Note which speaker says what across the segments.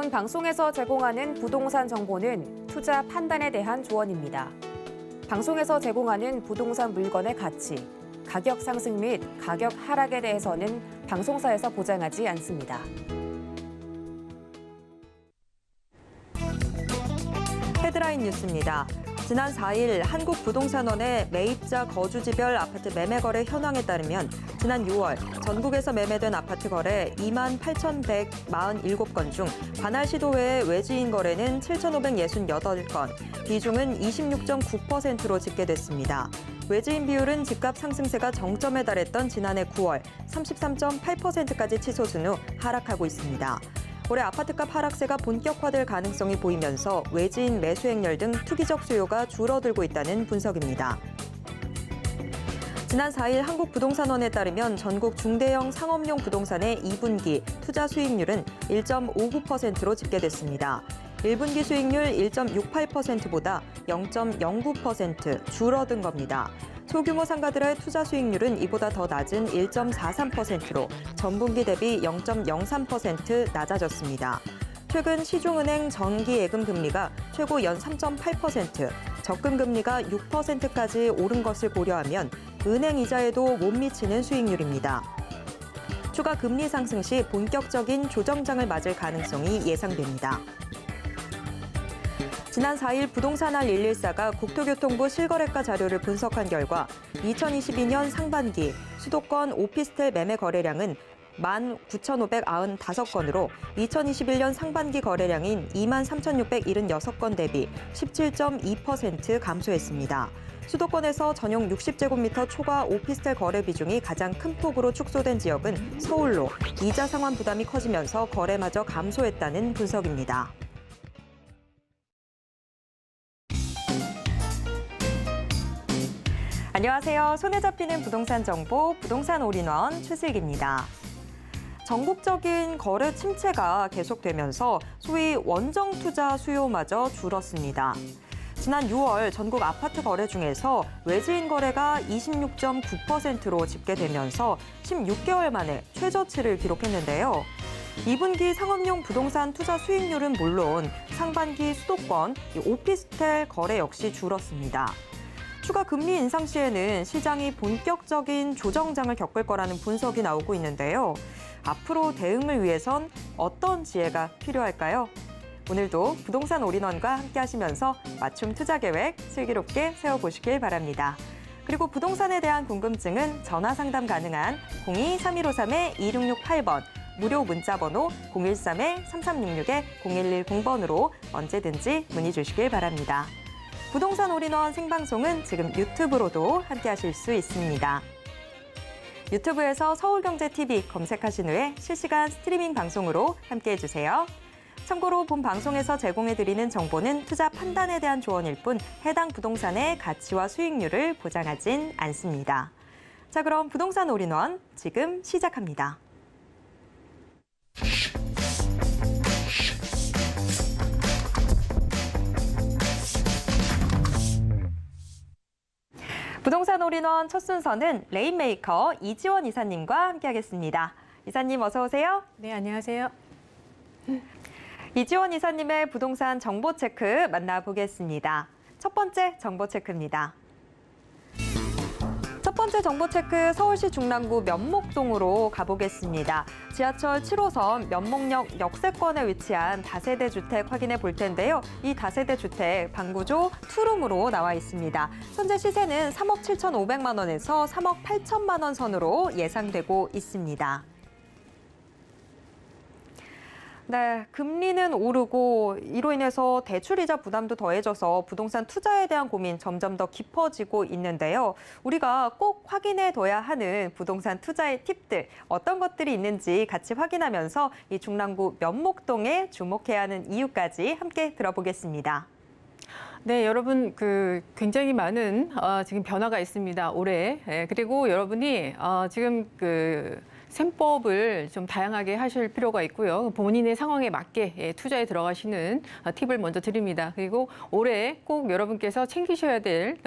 Speaker 1: 본 방송에서 제공하는 부동산 정보는 투자 판단에 대한 조언입니다. 방송에서 제공하는 부동산 물건의 가치, 가격 상승 및 가격 하락에 대해서는 방송사에서 보장하지 않습니다.
Speaker 2: 헤드라인 뉴스입니다. 지난 4일 한국부동산원의 매입자 거주지별 아파트 매매 거래 현황에 따르면 지난 6월 전국에서 매매된 아파트 거래 28,147건 중 관할 시도 외의 외지인 거래는 7,568건, 비중은 26.9%로 집계됐습니다. 외지인 비율은 집값 상승세가 정점에 달했던 지난해 9월 33.8%까지 치솟은 후 하락하고 있습니다. 올해 아파트값 하락세가 본격화될 가능성이 보이면서 외지인 매수 행렬 등 투기적 수요가 줄어들고 있다는 분석입니다. 지난 4일 한국부동산원에 따르면 전국 중대형 상업용 부동산의 2분기 투자 수익률은 1.59%로 집계됐습니다. 1분기 수익률 1.68%보다 0.09% 줄어든 겁니다. 소규모 상가들의 투자 수익률은 이보다 더 낮은 1.43%로 전분기 대비 0.03% 낮아졌습니다. 최근 시중은행 정기예금 금리가 최고 연 3.8%, 적금 금리가 6%까지 오른 것을 고려하면 은행 이자에도 못 미치는 수익률입니다. 추가 금리 상승 시 본격적인 조정장을 맞을 가능성이 예상됩니다. 지난 4일 부동산알 114가 국토교통부 실거래가 자료를 분석한 결과 2022년 상반기 수도권 오피스텔 매매 거래량은 19,595건으로 2021년 상반기 거래량인 23,676건 대비 17.2% 감소했습니다. 수도권에서 전용 60제곱미터 초과 오피스텔 거래 비중이 가장 큰 폭으로 축소된 지역은 서울로 이자 상환 부담이 커지면서 거래마저 감소했다는 분석입니다. 안녕하세요. 손에 잡히는 부동산 정보, 부동산 올인원 최슬기입니다. 전국적인 거래 침체가 계속되면서 소위 원정 투자 수요마저 줄었습니다. 지난 6월 전국 아파트 거래 중에서 외지인 거래가 26.9%로 집계되면서 16개월 만에 최저치를 기록했는데요. 2분기 상업용 부동산 투자 수익률은 물론 상반기 수도권 오피스텔 거래 역시 줄었습니다. 추가 금리 인상 시에는 시장이 본격적인 조정장을 겪을 거라는 분석이 나오고 있는데요. 앞으로 대응을 위해선 어떤 지혜가 필요할까요? 오늘도 부동산 올인원과 함께 하시면서 맞춤 투자 계획 슬기롭게 세워보시길 바랍니다. 그리고 부동산에 대한 궁금증은 전화 상담 가능한 02-3153-2668번, 무료 문자번호 013-3366-0110번으로 언제든지 문의 주시길 바랍니다. 부동산 올인원 생방송은 지금 유튜브로도 함께 하실 수 있습니다. 유튜브에서 서울경제TV 검색하신 후에 실시간 스트리밍 방송으로 함께해 주세요. 참고로 본 방송에서 제공해드리는 정보는 투자 판단에 대한 조언일 뿐 해당 부동산의 가치와 수익률을 보장하진 않습니다. 자, 그럼 부동산 올인원 지금 시작합니다. 부동산 올인원 첫 순서는 레인메이커 이지원 이사님과 함께하겠습니다. 이사님 어서 오세요.
Speaker 3: 네, 안녕하세요.
Speaker 2: 이지원 이사님의 부동산 정보 체크 만나보겠습니다. 첫 번째 정보 체크입니다. 첫 번째 정보 체크 서울시 중랑구 면목동으로 가보겠습니다. 지하철 7호선 면목역 역세권에 위치한 다세대 주택 확인해 볼 텐데요. 이 다세대 주택 방구조 투룸으로 나와 있습니다. 현재 시세는 3억 7,500만 원에서 3억 8천만 원 선으로 예상되고 있습니다. 네, 금리는 오르고 이로 인해서 대출이자 부담도 더해져서 부동산 투자에 대한 고민 점점 더 깊어지고 있는데요. 우리가 꼭 확인해둬야 하는 부동산 투자의 팁들 어떤 것들이 있는지 같이 확인하면서 이 중랑구 면목동에 주목해야 하는 이유까지 함께 들어보겠습니다.
Speaker 3: 네, 여러분 굉장히 많은 지금 변화가 있습니다. 올해. 그리고 여러분이 지금 셈법을 좀 다양하게 하실 필요가 있고요. 본인의 상황에 맞게 투자에 들어가시는 팁을 먼저 드립니다. 그리고 올해 꼭 여러분께서 챙기셔야 될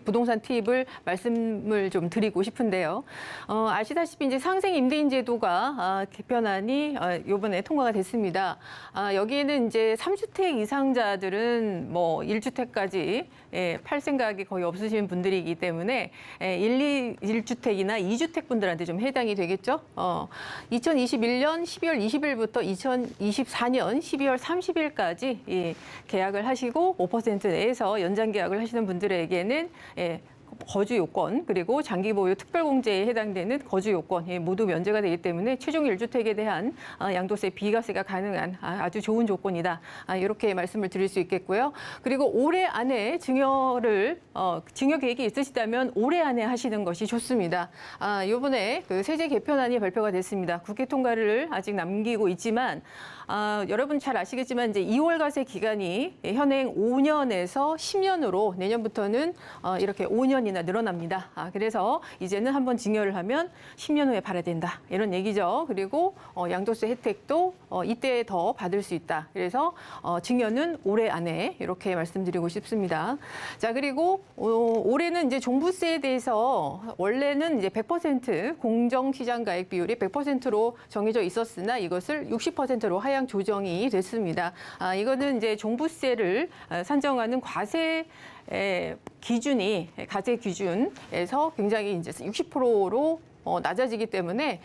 Speaker 3: 부동산 팁을 말씀을 좀 드리고 싶은데요. 아시다시피 이제 상생 임대인 제도가 개편안이 이번에 통과가 됐습니다. 여기에는 이제 3주택 이상자들은 뭐 1주택까지 팔 생각이 거의 없으신 분들이기 때문에 1주택이나 2주택 분들한테 좀 해당이 되겠죠. 2021년 12월 20일부터 2024년 12월 30일까지 계약을 하시고 5% 내에서 연장 계약을 하시는 분들에게는 거주 요건 그리고 장기 보유 특별공제에 해당되는 거주 요건 모두 면제가 되기 때문에 최종 1주택에 대한 양도세 비과세가 가능한 아주 좋은 조건이다. 이렇게 말씀을 드릴 수 있겠고요. 그리고 올해 안에 증여 계획이 있으시다면 올해 안에 하시는 것이 좋습니다. 이번에 그 세제 개편안이 발표가 됐습니다. 국회 통과를 아직 남기고 있지만 여러분 잘 아시겠지만 이제 2월과세 기간이 현행 5년에서 10년으로 내년부터는 이렇게 5년이나 늘어납니다. 그래서 이제는 한번 증여를 하면 10년 후에 팔아야 된다. 이런 얘기죠. 그리고 양도세 혜택도 이때 더 받을 수 있다. 그래서 증여는 올해 안에 이렇게 말씀드리고 싶습니다. 자, 그리고 올해는 이제 종부세에 대해서 원래는 이제 100% 공정시장가액 비율이 100%로 정해져 있었으나 이것을 60%로 하향 조정이 됐습니다. 이거는 이제 종부세를 산정하는 과세 기준에서 굉장히 이제 60%로 낮아지기 때문에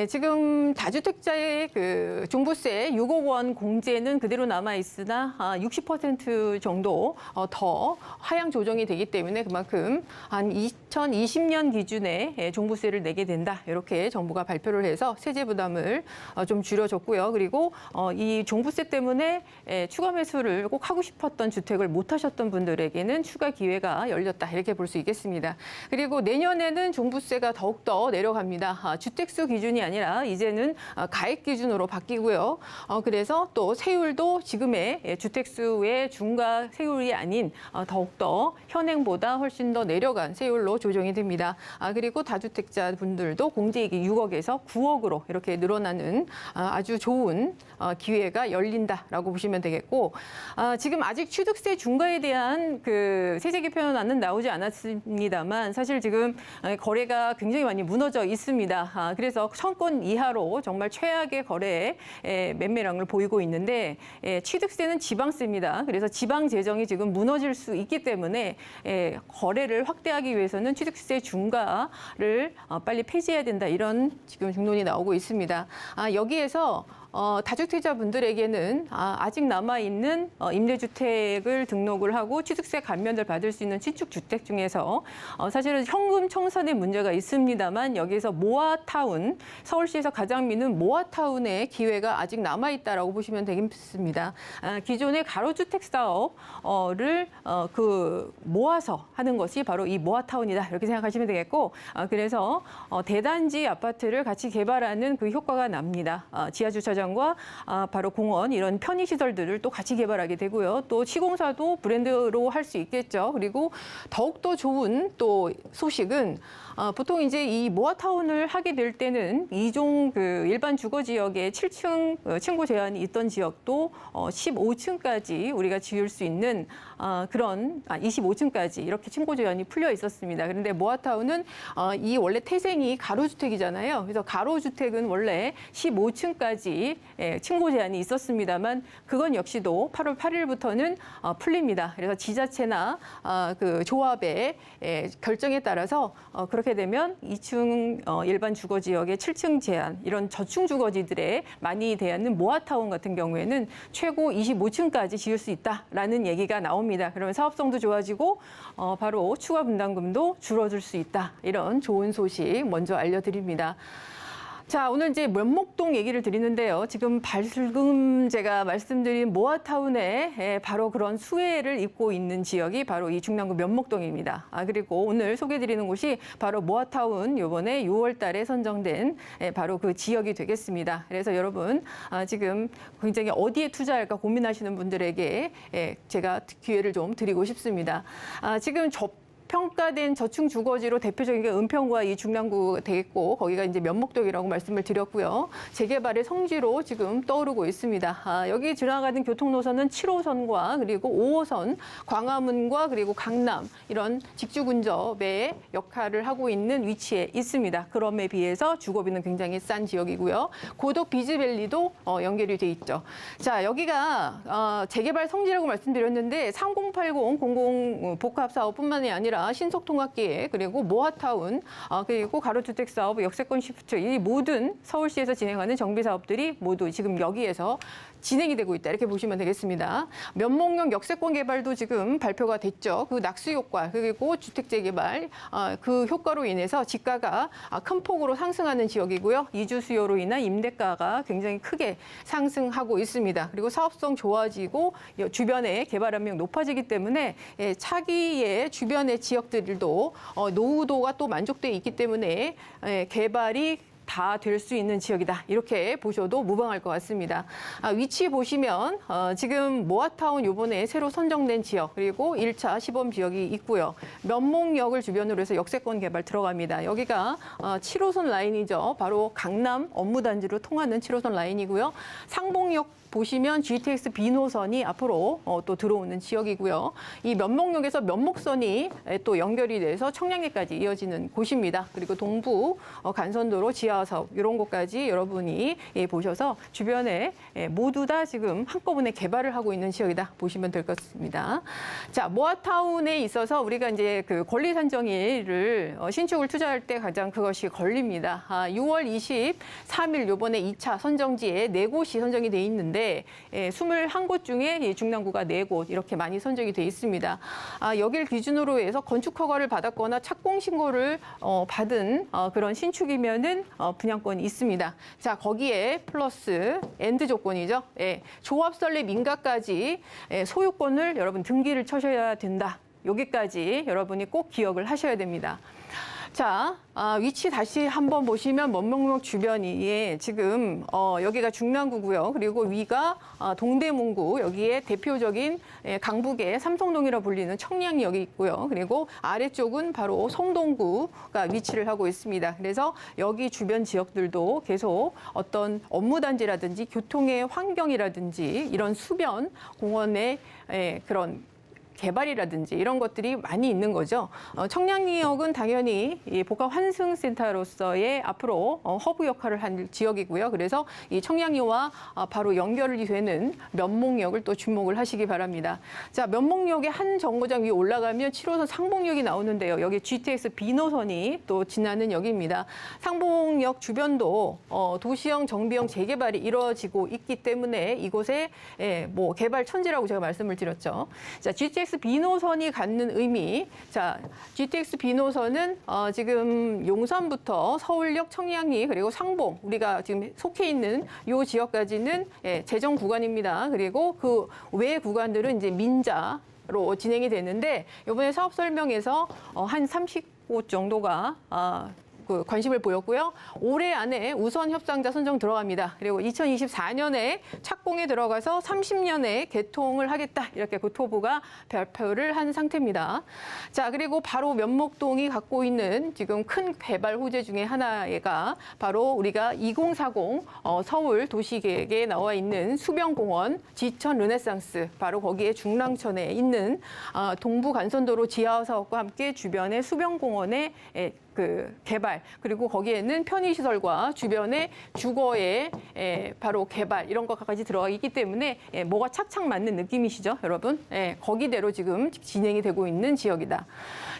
Speaker 3: 지금 다주택자의 그 종부세 6억 원 공제는 그대로 남아 있으나 60% 정도 더 하향 조정이 되기 때문에 그만큼 한 2020년 기준에 종부세를 내게 된다. 이렇게 정부가 발표를 해서 세제 부담을 좀 줄여줬고요. 그리고 이 종부세 때문에 추가 매수를 꼭 하고 싶었던 주택을 못 하셨던 분들에게는 추가 기회가 열렸다. 이렇게 볼 수 있겠습니다. 그리고 내년에는 종부세가 더욱더 내려갑니다. 주택수 기준이 아니라 이제는 가액 기준으로 바뀌고요. 그래서 또 세율도 지금의 주택수의 중과 세율이 아닌 더욱더 현행보다 훨씬 더 내려간 세율로 조정이 됩니다. 그리고 다주택자 분들도 공제이익이 6억에서 9억으로 이렇게 늘어나는 아주 좋은 기회가 열린다라고 보시면 되겠고 지금 아직 취득세 중과에 대한 그 세제 개편안은 나오지 않았습니다만 사실 지금 거래가 굉장히 많이 무너져 있습니다. 그래서 1,000건 이하로 정말 최악의 거래 매매량을 보이고 있는데 취득세는 지방세입니다. 그래서 지방 재정이 지금 무너질 수 있기 때문에 거래를 확대하기 위해서는 취득세 중과를 빨리 폐지해야 된다. 이런 지금 중론이 나오고 있습니다. 여기에서 다주택자분들에게는 아직 남아있는 임대주택을 등록을 하고 취득세 감면을 받을 수 있는 신축주택 중에서 사실은 현금 청산의 문제가 있습니다만 여기서 모아타운, 서울시에서 가장 미는 모아타운의 기회가 아직 남아있다라고 보시면 되겠습니다. 기존의 가로주택 사업을 모아서 하는 것이 바로 이 모아타운이다. 이렇게 생각하시면 되겠고 그래서 대단지 아파트를 같이 개발하는 그 효과가 납니다. 지하주차장과 바로 공원 이런 편의시설들을 또 같이 개발하게 되고요. 또 시공사도 브랜드로 할 수 있겠죠. 그리고 더욱더 좋은 또 소식은 보통 이제 이 모아타운을 하게 될 때는 이종 그 일반 주거 지역에 7층 층고 제한이 있던 지역도 15층까지 우리가 지을 수 있는 그런 25층까지 이렇게 층고 제한이 풀려 있었습니다. 그런데 모아타운은 이 원래 태생이 가로주택이잖아요. 그래서 가로주택은 원래 15층까지 층고 제한이 있었습니다만 그건 역시도 8월 8일부터는 풀립니다. 그래서 지자체나 그 조합의 결정에 따라서 그렇게 되면 2층 일반 주거 지역의 7층 제한 이런 저층 주거지들에 많이 대하는 모아타운 같은 경우에는 최고 25층까지 지을 수 있다라는 얘기가 나옵니다. 그러면 사업성도 좋아지고 바로 추가 분담금도 줄어들 수 있다. 이런 좋은 소식 먼저 알려드립니다. 자, 오늘 이제 면목동 얘기를 드리는데요. 지금 방금 제가 말씀드린 모아타운에 바로 그런 수혜를 입고 있는 지역이 바로 이 중랑구 면목동입니다. 그리고 오늘 소개해드리는 곳이 바로 모아타운 이번에 6월 달에 선정된 바로 그 지역이 되겠습니다. 그래서 여러분 지금 굉장히 어디에 투자할까 고민하시는 분들에게 제가 기회를 좀 드리고 싶습니다. 지금 평가된 저층 주거지로 대표적인 게 은평구와 이 중랑구 되겠고 거기가 이제 면목동이라고 말씀을 드렸고요. 재개발의 성지로 지금 떠오르고 있습니다. 여기 지나가는 교통노선은 7호선과 그리고 5호선, 광화문과 그리고 강남 이런 직주 근접의 역할을 하고 있는 위치에 있습니다. 그럼에 비해서 주거비는 굉장히 싼 지역이고요. 고덕 비즈밸리도 연결이 돼 있죠. 자, 여기가 재개발 성지라고 말씀드렸는데 3080 공공 복합 사업뿐만이 아니라 신속통합기획 그리고 모아타운 그리고 가로주택 사업, 역세권 시프트 이 모든 서울시에서 진행하는 정비 사업들이 모두 지금 여기에서 진행이 되고 있다 이렇게 보시면 되겠습니다. 면목역 역세권 개발도 지금 발표가 됐죠. 그 낙수 효과 그리고 주택 재개발 그 효과로 인해서 집가가 큰 폭으로 상승하는 지역이고요. 이주 수요로 인한 임대가가 굉장히 크게 상승하고 있습니다. 그리고 사업성 좋아지고 주변에 개발 압력 높아지기 때문에 차기의 주변의 지역들도 노후도가 또 만족돼 있기 때문에 개발이 다 될 수 있는 지역이다. 이렇게 보셔도 무방할 것 같습니다. 위치 보시면 지금 모아타운 요번에 새로 선정된 지역 그리고 1차 시범 지역이 있고요. 면목역을 주변으로 해서 역세권 개발 들어갑니다. 여기가 7호선 라인이죠. 바로 강남 업무단지로 통하는 7호선 라인이고요. 상봉역 보시면 GTX B노선이 앞으로 또 들어오는 지역이고요. 이 면목역에서 면목선이 또 연결이 돼서 청량리까지 이어지는 곳입니다. 그리고 동부 간선도로 지하사업 이런 곳까지 여러분이 보셔서 주변에 모두 다 지금 한꺼번에 개발을 하고 있는 지역이다 보시면 될 것 같습니다. 자, 모아타운에 있어서 우리가 이제 그 권리 산정일을 신축을 투자할 때 가장 그것이 걸립니다. 6월 23일 요번에 2차 선정지에 4곳이 선정이 돼 있는데 21곳 중에 중랑구가 4곳 이렇게 많이 선정이 돼 있습니다. 여기를 기준으로 해서 건축 허가를 받았거나 착공 신고를 받은 그런 신축이면은 분양권이 있습니다. 자, 거기에 플러스 엔드 조건이죠. 조합 설립 인가까지 소유권을 여러분 등기를 쳐셔야 된다. 여기까지 여러분이 꼭 기억을 하셔야 됩니다. 자, 위치 다시 한번 보시면 면목역 주변이 지금 여기가 중랑구고요. 그리고 위가 동대문구, 여기에 대표적인 강북의 삼성동이라 불리는 청량역이 있고요. 그리고 아래쪽은 바로 성동구가 위치를 하고 있습니다. 그래서 여기 주변 지역들도 계속 어떤 업무단지라든지 교통의 환경이라든지 이런 수변, 공원의 그런 개발이라든지 이런 것들이 많이 있는 거죠. 청량리역은 당연히 이 복합 환승센터로서의 앞으로 허브 역할을 한 지역이고요. 그래서 이 청량리와 바로 연결이 되는 면목역을 또 주목을 하시기 바랍니다. 자, 면목역의 한 정거장 위에 올라가면 7호선 상봉역이 나오는데요. 여기 GTX B노선이 또 지나는 역입니다. 상봉역 주변도 도시형 정비형 재개발이 이루어지고 있기 때문에 이곳에 뭐 개발 천지라고 제가 말씀을 드렸죠. 자, GTX B노선이 갖는 의미. 자, GTX B노선은 지금 용산부터 서울역, 청량리 그리고 상봉 우리가 지금 속해 있는 이 지역까지는 재정 구간입니다. 그리고 그 외 구간들은 이제 민자로 진행이 되는데 이번에 사업 설명에서 한 30곳 정도가 관심을 보였고요. 올해 안에 우선 협상자 선정 들어갑니다. 그리고 2024년에 착공에 들어가서 30년에 개통을 하겠다. 이렇게 국토부가 발표를 한 상태입니다. 자, 그리고 바로 면목동이 갖고 있는 지금 큰 개발 호재 중에 하나가 바로 우리가 2040 서울 도시계획에 나와 있는 수변공원 지천 르네상스 바로 거기에 중랑천에 있는 동부 간선도로 지하 사업과 함께 주변의 수변공원의 그 개발 그리고 거기에는 편의시설과 주변의 주거의 바로 개발 이런 것까지 들어가 있기 때문에 뭐가 착착 맞는 느낌이시죠, 여러분? 거기대로 지금 진행이 되고 있는 지역이다.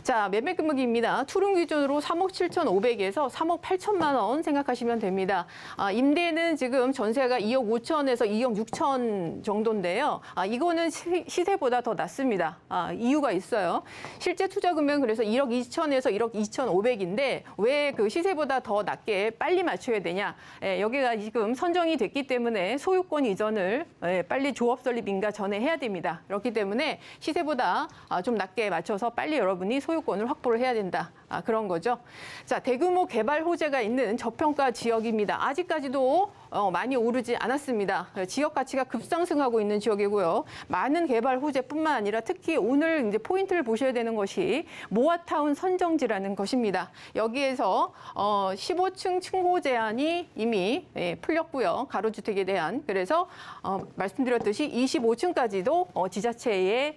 Speaker 3: 자, 매매 금액입니다. 투룸 기준으로 3억 7,500에서 3억 8천만 원 생각하시면 됩니다. 임대는 지금 전세가 2억 5천에서 2억 6천 정도인데요. 이거는 시세보다 더 낮습니다. 이유가 있어요. 실제 투자 금액은 그래서 1억 2천에서 1억 2,500인데 왜 그 시세보다 더 낮게 빨리 맞춰야 되냐? 여기가 지금 선정이 됐기 때문에 소유권 이전을 빨리 조합 설립 인가 전에 해야 됩니다. 그렇기 때문에 시세보다 좀 낮게 맞춰서 빨리 여러분이 소유권을 확보를 해야 된다. 그런 거죠. 자, 대규모 개발 호재가 있는 저평가 지역입니다. 아직까지도 많이 오르지 않았습니다. 지역 가치가 급상승하고 있는 지역이고요. 많은 개발 호재뿐만 아니라 특히 오늘 이제 포인트를 보셔야 되는 것이 모아타운 선정지라는 것입니다. 여기에서 15층 층고 제한이 이미 풀렸고요. 가로주택에 대한. 그래서 말씀드렸듯이 25층까지도 지자체의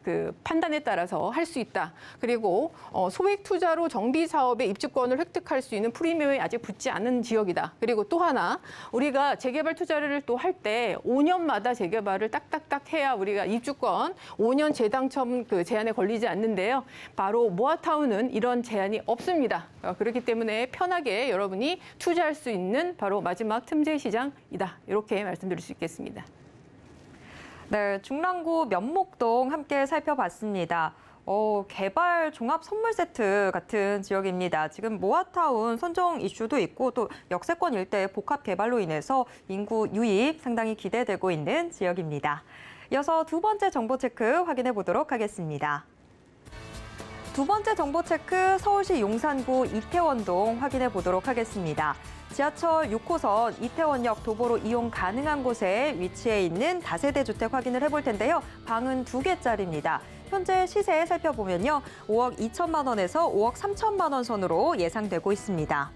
Speaker 3: 그 판단에 따라서 할 수 있다. 그리고 소액 투자로 정비 사업의 입주권을 획득할 수 있는 프리미엄이 아직 붙지 않은 지역이다. 그리고 또 하나 우리가 재개발 투자를 또 할 때 5년마다 재개발을 딱딱딱 해야 우리가 입주권 5년 재당첨 그 제한에 걸리지 않는데요. 바로 모아타운은 이런 제한이 없습니다. 그렇기 때문에 편하게 여러분이 투자할 수 있는 바로 마지막 틈새 시장이다. 이렇게 말씀드릴 수 있겠습니다.
Speaker 2: 네, 중랑구 면목동 함께 살펴봤습니다. 개발 종합 선물 세트 같은 지역입니다. 지금 모아타운 선정 이슈도 있고 또 역세권 일대 복합 개발로 인해서 인구 유입 상당히 기대되고 있는 지역입니다. 이어서 두 번째 정보 체크 확인해 보도록 하겠습니다. 두 번째 정보 체크 서울시 용산구 이태원동 확인해 보도록 하겠습니다. 지하철 6호선 이태원역 도보로 이용 가능한 곳에 위치해 있는 다세대 주택 확인을 해볼 텐데요. 방은 2개짜리입니다. 현재 시세 살펴보면요. 5억 2천만 원에서 5억 3천만 원 선으로 예상되고 있습니다.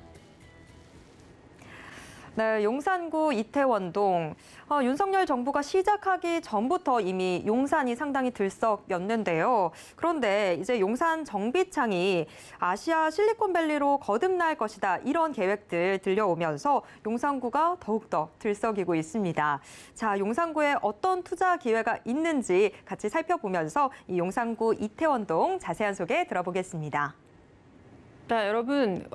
Speaker 2: 네, 용산구 이태원동. 윤석열 정부가 시작하기 전부터 이미 용산이 상당히 들썩였는데요. 그런데 이제 용산 정비창이 아시아 실리콘밸리로 거듭날 것이다. 이런 계획들 들려오면서 용산구가 더욱더 들썩이고 있습니다. 자, 용산구에 어떤 투자 기회가 있는지 같이 살펴보면서 이 용산구 이태원동 자세한 소개 들어보겠습니다.
Speaker 3: 자, 여러분,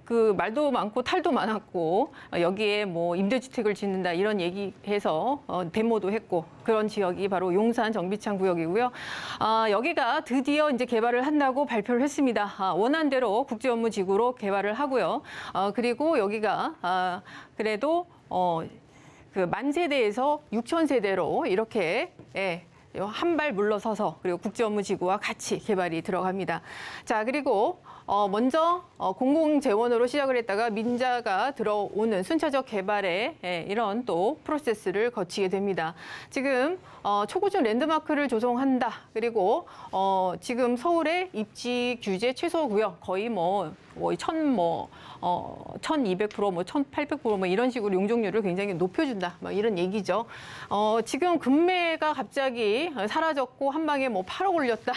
Speaker 3: 그 말도 많고 탈도 많았고 여기에 뭐 임대주택을 짓는다 이런 얘기해서 데모도 했고 그런 지역이 바로 용산 정비창 구역이고요. 여기가 드디어 이제 개발을 한다고 발표를 했습니다. 원안대로 국제업무지구로 개발을 하고요. 그리고 여기가 그래도 그 만 세대에서 6천 세대로 이렇게 한 발 물러서서 그리고 국제업무지구와 같이 개발이 들어갑니다. 자, 그리고 먼저 공공재원으로 시작을 했다가 민자가 들어오는 순차적 개발의 이런 또 프로세스를 거치게 됩니다. 지금 초고층 랜드마크를 조성한다. 그리고 지금 서울의 입지 규제 최소 구역 거의 1200% 1800% 이런 식으로 용적률을 굉장히 높여준다. 이런 얘기죠. 지금 금매가 갑자기 사라졌고 한 방에 8억 올렸다.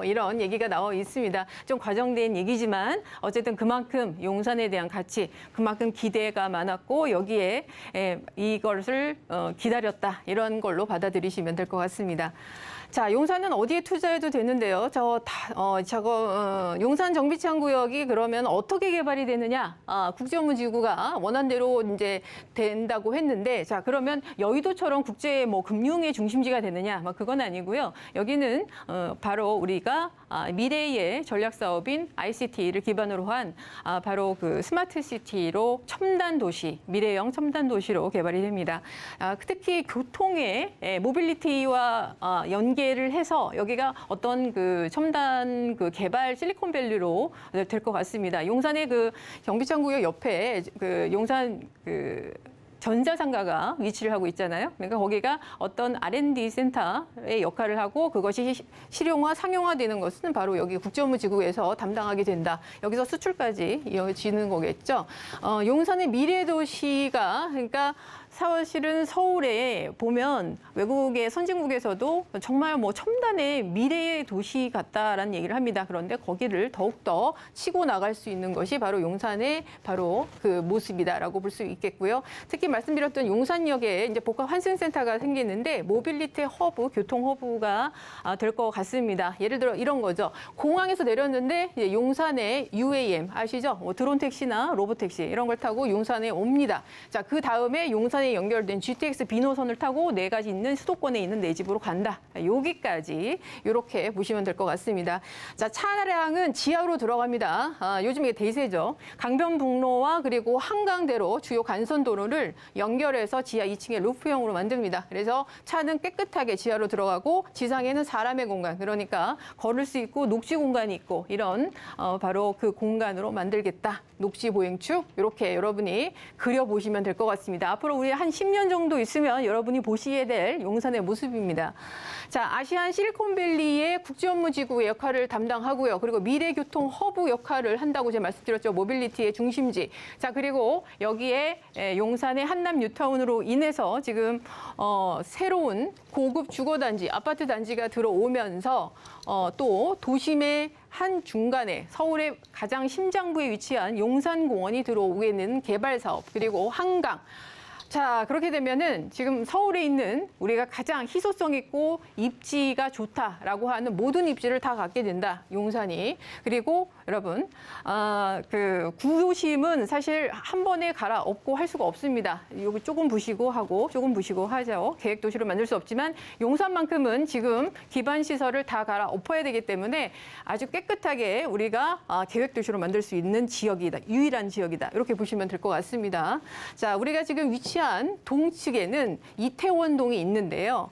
Speaker 3: 이런 얘기가 나와 있습니다. 좀 과정된 얘기지만 어쨌든 그만큼 용산에 대한 가치, 그만큼 기대가 많았고 여기에 이것을 기다렸다. 이런 걸로 받아들이시면 될 것 같습니다. 자, 용산은 어디에 투자해도 되는데요. 용산 정비창 구역이 그러면 어떻게 개발이 되느냐? 국제업무지구가 원안대로 이제 된다고 했는데, 자, 그러면 여의도처럼 국제 금융의 중심지가 되느냐? 그건 아니고요. 여기는 바로 우리가 미래의 전략 사업인 ICT를 기반으로 한 바로 그 스마트 시티로 첨단 도시, 미래형 첨단 도시로 개발이 됩니다. 특히 교통의 모빌리티와 연계를 해서 여기가 어떤 그 첨단 그 개발 실리콘밸리로 될 것 같습니다. 용산의 그 정비창구역 옆에 그 용산 그 전자상가가 위치를 하고 있잖아요. 그러니까 거기가 어떤 R&D 센터의 역할을 하고 그것이 실용화, 상용화되는 것은 바로 여기 국제업무지구에서 담당하게 된다. 여기서 수출까지 이어지는 거겠죠. 용산의 미래도시가 그러니까 사실은 서울에 보면 외국의 선진국에서도 정말 첨단의 미래의 도시 같다라는 얘기를 합니다. 그런데 거기를 더욱더 치고 나갈 수 있는 것이 바로 용산의 바로 그 모습이다라고 볼 수 있겠고요. 특히 말씀드렸던 용산역에 이제 복합 환승센터가 생기는데 모빌리티 허브, 교통 허브가 될 것 같습니다. 예를 들어 이런 거죠. 공항에서 내렸는데 용산에 UAM 아시죠? 드론 택시나 로봇 택시 이런 걸 타고 용산에 옵니다. 자, 그 다음에 용산에 용산에 연결된 GTX 비노선을 타고 내가 있는 수도권에 있는 내 집으로 간다. 여기까지 이렇게 보시면 될 것 같습니다. 자, 차량은 지하로 들어갑니다. 요즘 이게 대세죠. 강변북로와 그리고 한강대로 주요 간선도로를 연결해서 지하 2층에 루프형으로 만듭니다. 그래서 차는 깨끗하게 지하로 들어가고 지상에는 사람의 공간, 그러니까 걸을 수 있고 녹지 공간이 있고 이런 바로 그 공간으로 만들겠다. 녹지 보행축 이렇게 여러분이 그려보시면 될 것 같습니다. 앞으로 우리 한 10년 정도 있으면 여러분이 보시게 될 용산의 모습입니다. 자, 아시안 실리콘밸리의 국제업무지구의 역할을 담당하고요. 그리고 미래교통 허브 역할을 한다고 제가 말씀드렸죠. 모빌리티의 중심지. 자, 그리고 여기에 용산의 한남 뉴타운으로 인해서 지금 새로운 고급 주거단지, 아파트 단지가 들어오면서 또 도심의 한 중간에 서울의 가장 심장부에 위치한 용산공원이 들어오게는 개발 사업, 그리고 한강. 자, 그렇게 되면은 지금 서울에 있는 우리가 가장 희소성 있고 입지가 좋다라고 하는 모든 입지를 다 갖게 된다, 용산이. 그리고 여러분, 그 구도심은 사실 한 번에 갈아엎고 할 수가 없습니다. 여기 조금 부시고 하고 조금 부시고 하죠. 계획 도시로 만들 수 없지만 용산만큼은 지금 기반 시설을 다 갈아엎어야 되기 때문에 아주 깨끗하게 우리가 계획 도시로 만들 수 있는 지역이다, 유일한 지역이다. 이렇게 보시면 될 것 같습니다. 자, 우리가 지금 위치한 동측에는 이태원동이 있는데요.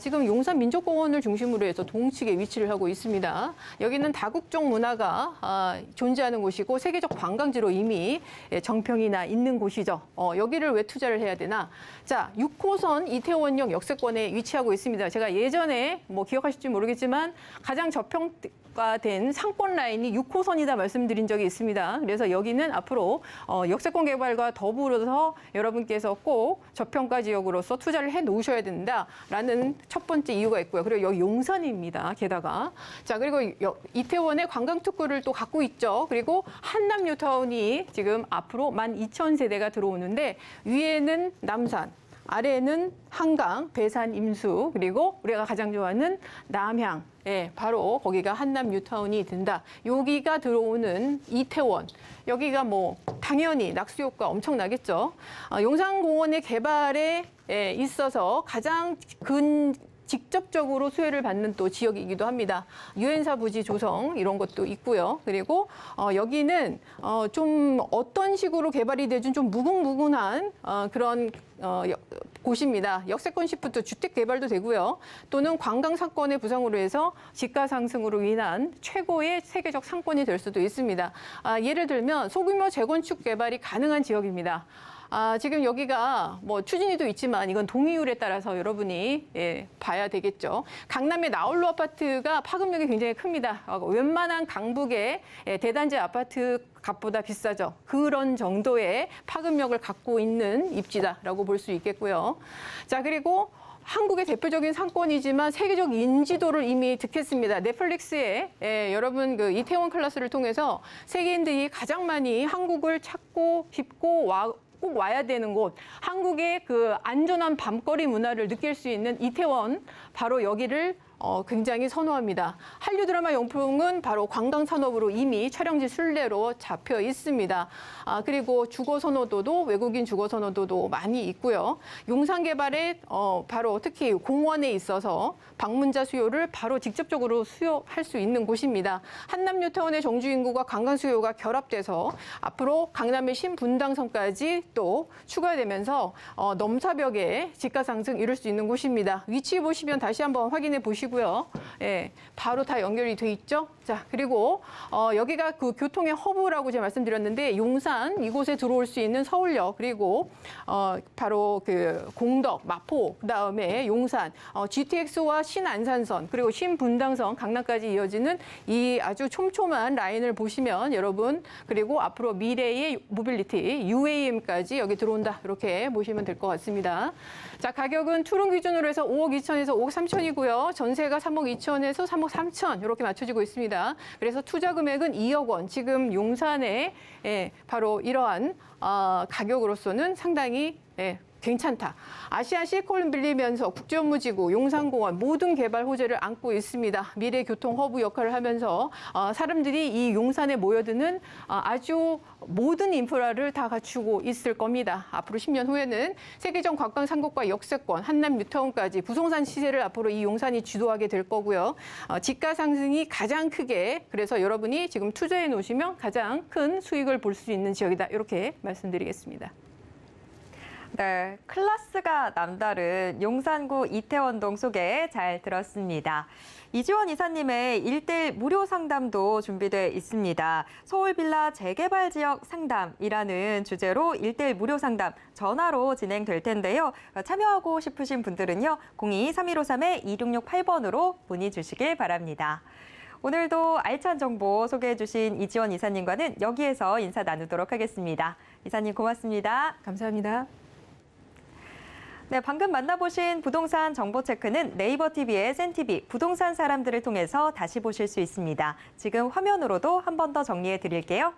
Speaker 3: 지금 용산민족공원을 중심으로 해서 동측에 위치를 하고 있습니다. 여기는 다국적 문화가 존재하는 곳이고 세계적 관광지로 이미 정평이 나 있는 곳이죠. 여기를 왜 투자를 해야 되나? 자, 6호선 이태원역 역세권에 위치하고 있습니다. 제가 예전에 뭐 기억하실지 모르겠지만 가장 저평가 된 상권 라인이 6호선이다 말씀드린 적이 있습니다. 그래서 여기는 앞으로 역세권 개발과 더불어서 여러분께서 꼭 저평가 지역으로서 투자를 해 놓으셔야 된다라는 첫 번째 이유가 있고요. 그리고 여기 용산입니다. 게다가. 자, 그리고 이태원의 관광특구를 또 갖고 있죠. 그리고 한남 뉴타운이 지금 앞으로 12,000세대가 들어오는데 위에는 남산, 아래는 한강, 배산, 임수, 그리고 우리가 가장 좋아하는 남향. 예, 바로 거기가 한남 뉴타운이 된다. 여기가 들어오는 이태원. 여기가 뭐 당연히 낙수 효과 엄청나겠죠. 용산공원의 개발에 있어서 가장 직접적으로 수혜를 받는 또 지역이기도 합니다. 유엔사 부지 조성 이런 것도 있고요. 그리고 여기는 좀 어떤 식으로 개발이 되든 좀 무궁무진한 그런 곳입니다. 역세권 시프트 주택 개발도 되고요. 또는 관광 상권의 부상으로 해서 집가 상승으로 인한 최고의 세계적 상권이 될 수도 있습니다. 예를 들면 소규모 재건축 개발이 가능한 지역입니다. 지금 여기가 뭐 추진위도 있지만 이건 동의율에 따라서 여러분이 봐야 되겠죠. 강남의 나홀로 아파트가 파급력이 굉장히 큽니다. 웬만한 강북의 대단지 아파트 값보다 비싸죠. 그런 정도의 파급력을 갖고 있는 입지다라고 볼 수 있겠고요. 자, 그리고 한국의 대표적인 상권이지만 세계적 인지도를 이미 득했습니다. 넷플릭스에 여러분 그 이태원 클래스를 통해서 세계인들이 가장 많이 한국을 찾고 싶고 꼭 와야 되는 곳, 한국의 그 안전한 밤거리 문화를 느낄 수 있는 이태원, 바로 여기를 굉장히 선호합니다. 한류 드라마 용품은 바로 관광 산업으로 이미 촬영지 순례로 잡혀 있습니다. 그리고 주거 선호도도 외국인 주거 선호도도 많이 있고요. 용산 개발에 바로 특히 공원에 있어서 방문자 수요를 바로 직접적으로 수요할 수 있는 곳입니다. 한남 뉴타운의 정주 인구가 관광 수요가 결합돼서 앞으로 강남의 신분당선까지 또 추가되면서 넘사벽의 집가 상승 이룰 수 있는 곳입니다. 위치 보시면 다시 한번 확인해 보시고요. 예, 바로 다 연결이 돼 있죠. 자, 그리고 여기가 그 교통의 허브라고 제가 말씀드렸는데 용산 이곳에 들어올 수 있는 서울역 그리고 바로 그 공덕, 마포, 그다음에 용산, GTX와 신안산선 그리고 신분당선 강남까지 이어지는 이 아주 촘촘한 라인을 보시면 여러분 그리고 앞으로 미래의 모빌리티 UAM까지 여기 들어온다 이렇게 보시면 될 것 같습니다. 자, 가격은 투룸 기준으로 해서 5억 2천에서 5억 3천이고요. 전세가 3억 2천에서 3억 3천 이렇게 맞춰지고 있습니다. 그래서 투자 금액은 2억 원. 지금 용산에 바로 이러한 가격으로서는 상당히 괜찮다. 아시안 시리콘 빌리면서 국제업무지구, 용산공원 모든 개발 호재를 안고 있습니다. 미래 교통 허브 역할을 하면서 사람들이 이 용산에 모여드는 아주 모든 인프라를 다 갖추고 있을 겁니다. 앞으로 10년 후에는 세계적 관광 상국과 역세권, 한남 뉴타운까지 부동산 시세를 앞으로 이 용산이 주도하게 될 거고요. 지가 상승이 가장 크게 그래서 여러분이 지금 투자해 놓으시면 가장 큰 수익을 볼 수 있는 지역이다. 이렇게 말씀드리겠습니다.
Speaker 2: 네, 클래스가 남다른 용산구 이태원동 소개 잘 들었습니다. 이지원 이사님의 1:1 무료 상담도 준비돼 있습니다. 서울빌라 재개발 지역 상담이라는 주제로 1:1 무료 상담 전화로 진행될 텐데요. 참여하고 싶으신 분들은요. 02-3153-2668번으로 문의 주시길 바랍니다. 오늘도 알찬 정보 소개해 주신 이지원 이사님과는 여기에서 인사 나누도록 하겠습니다. 이사님 고맙습니다.
Speaker 3: 감사합니다.
Speaker 2: 네, 방금 만나보신 부동산 정보 체크는 네이버 TV의 센TV 부동산 사람들을 통해서 다시 보실 수 있습니다. 지금 화면으로도 한 번 더 정리해 드릴게요.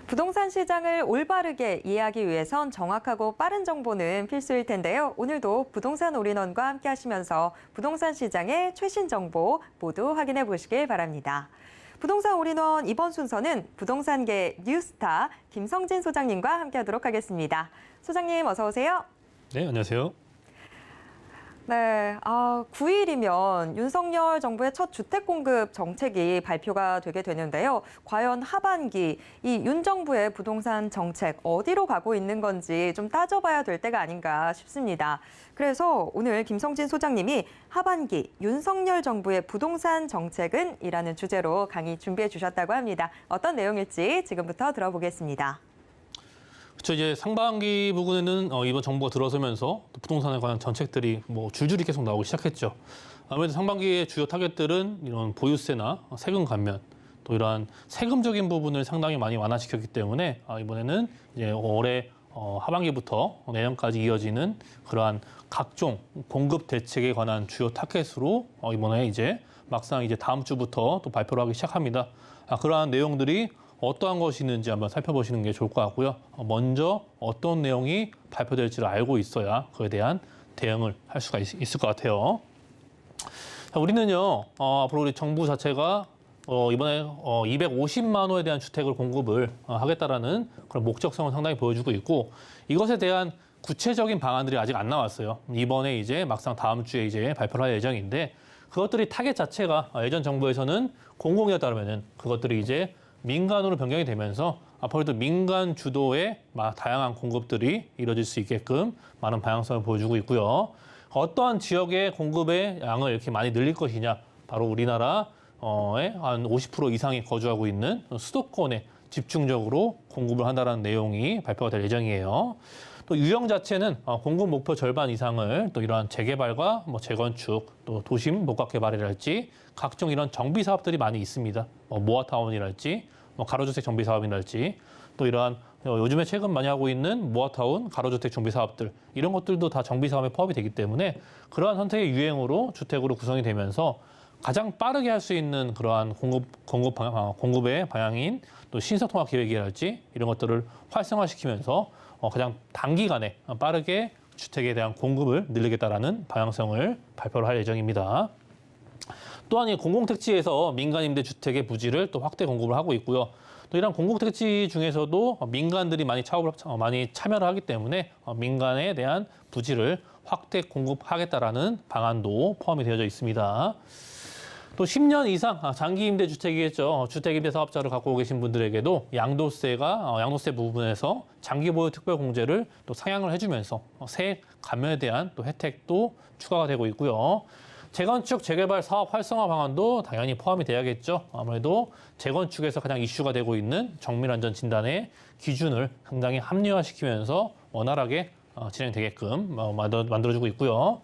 Speaker 2: 부동산 시장을 올바르게 이해하기 위해선 정확하고 빠른 정보는 필수일 텐데요. 오늘도 부동산 올인원과 함께 하시면서 부동산 시장의 최신 정보 모두 확인해 보시길 바랍니다. 부동산 올인원 이번 순서는 부동산계 뉴스타 김성진 소장님과 함께 하도록 하겠습니다. 소장님 어서 오세요.
Speaker 4: 네, 안녕하세요.
Speaker 2: 네, 9일이면 윤석열 정부의 첫 주택 공급 정책이 발표가 되게 되는데요. 과연 하반기 이 윤 정부의 부동산 정책 어디로 가고 있는 건지 좀 따져봐야 될 때가 아닌가 싶습니다. 그래서 오늘 김성진 소장님이 하반기 윤석열 정부의 부동산 정책은 이라는 주제로 강의 준비해 주셨다고 합니다. 어떤 내용일지 지금부터 들어보겠습니다.
Speaker 4: 그렇죠. 이제 상반기 부분에는 이번 정부가 들어서면서 또 부동산에 관한 정책들이 줄줄이 계속 나오기 시작했죠. 아무래도 상반기의 주요 타겟들은 이런 보유세나 세금 감면, 또 이러한 세금적인 부분을 상당히 많이 완화시켰기 때문에 이번에는 이제 올해 하반기부터 내년까지 이어지는 그러한 각종 공급 대책에 관한 주요 타겟으로 이번에 이제 막상 이제 다음 주부터 또 발표를 하기 시작합니다. 그러한 내용들이 어떠한 것이 있는지 한번 살펴보시는 게 좋을 것 같고요. 먼저 어떤 내용이 발표될지를 알고 있어야 그에 대한 대응을 할 수가 있을 것 같아요. 자, 우리는요, 앞으로 우리 정부 자체가 이번에 250만 호에 대한 주택을 공급을 하겠다라는 그런 목적성을 상당히 보여주고 있고, 이것에 대한 구체적인 방안들이 아직 안 나왔어요. 이번에 이제 막상 다음 주에 이제 발표를 할 예정인데, 그것들이 타겟 자체가 예전 정부에서는 공공이었다면은 그것들이 이제 민간으로 변경이 되면서 앞으로도 민간 주도의 다양한 공급들이 이루어질 수 있게끔 많은 방향성을 보여주고 있고요. 어떠한 지역의 공급의 양을 이렇게 많이 늘릴 것이냐, 바로 우리나라의 한 50% 이상이 거주하고 있는 수도권에 집중적으로 공급을 한다는 내용이 발표가 될 예정이에요. 또 유형 자체는 공급 목표 절반 이상을 또 이러한 재개발과 재건축, 또 도심 복합 개발이랄지 각종 이런 정비 사업들이 많이 있습니다. 모아타운이랄지 가로주택 정비 사업이랄지 또 이러한 요즘에 최근 많이 하고 있는 모아타운 가로주택 정비 사업들, 이런 것들도 다 정비 사업에 포함이 되기 때문에 그러한 선택의 유행으로 주택으로 구성이 되면서 가장 빠르게 할 수 있는 그러한 공급의 방향인 또 신사통합 계획이랄지 이런 것들을 활성화시키면서 가장 단기간에 빠르게 주택에 대한 공급을 늘리겠다라는 방향성을 발표를 할 예정입니다. 또한 이 공공택지에서 민간 임대 주택의 부지를 또 확대 공급을 하고 있고요. 또 이런 공공택지 중에서도 민간들이 많이 참여를 하기 때문에 민간에 대한 부지를 확대 공급하겠다라는 방안도 포함이 되어져 있습니다. 또 10년 이상 장기 임대 주택이겠죠. 주택 임대 사업자를 갖고 계신 분들에게도 양도세 부분에서 장기 보유 특별 공제를 또 상향을 해주면서 세액 감면에 대한 또 혜택도 추가가 되고 있고요. 재건축, 재개발 사업 활성화 방안도 당연히 포함이 돼야겠죠. 아무래도 재건축에서 가장 이슈가 되고 있는 정밀안전 진단의 기준을 상당히 합리화시키면서 원활하게 진행되게끔 만들어주고 있고요.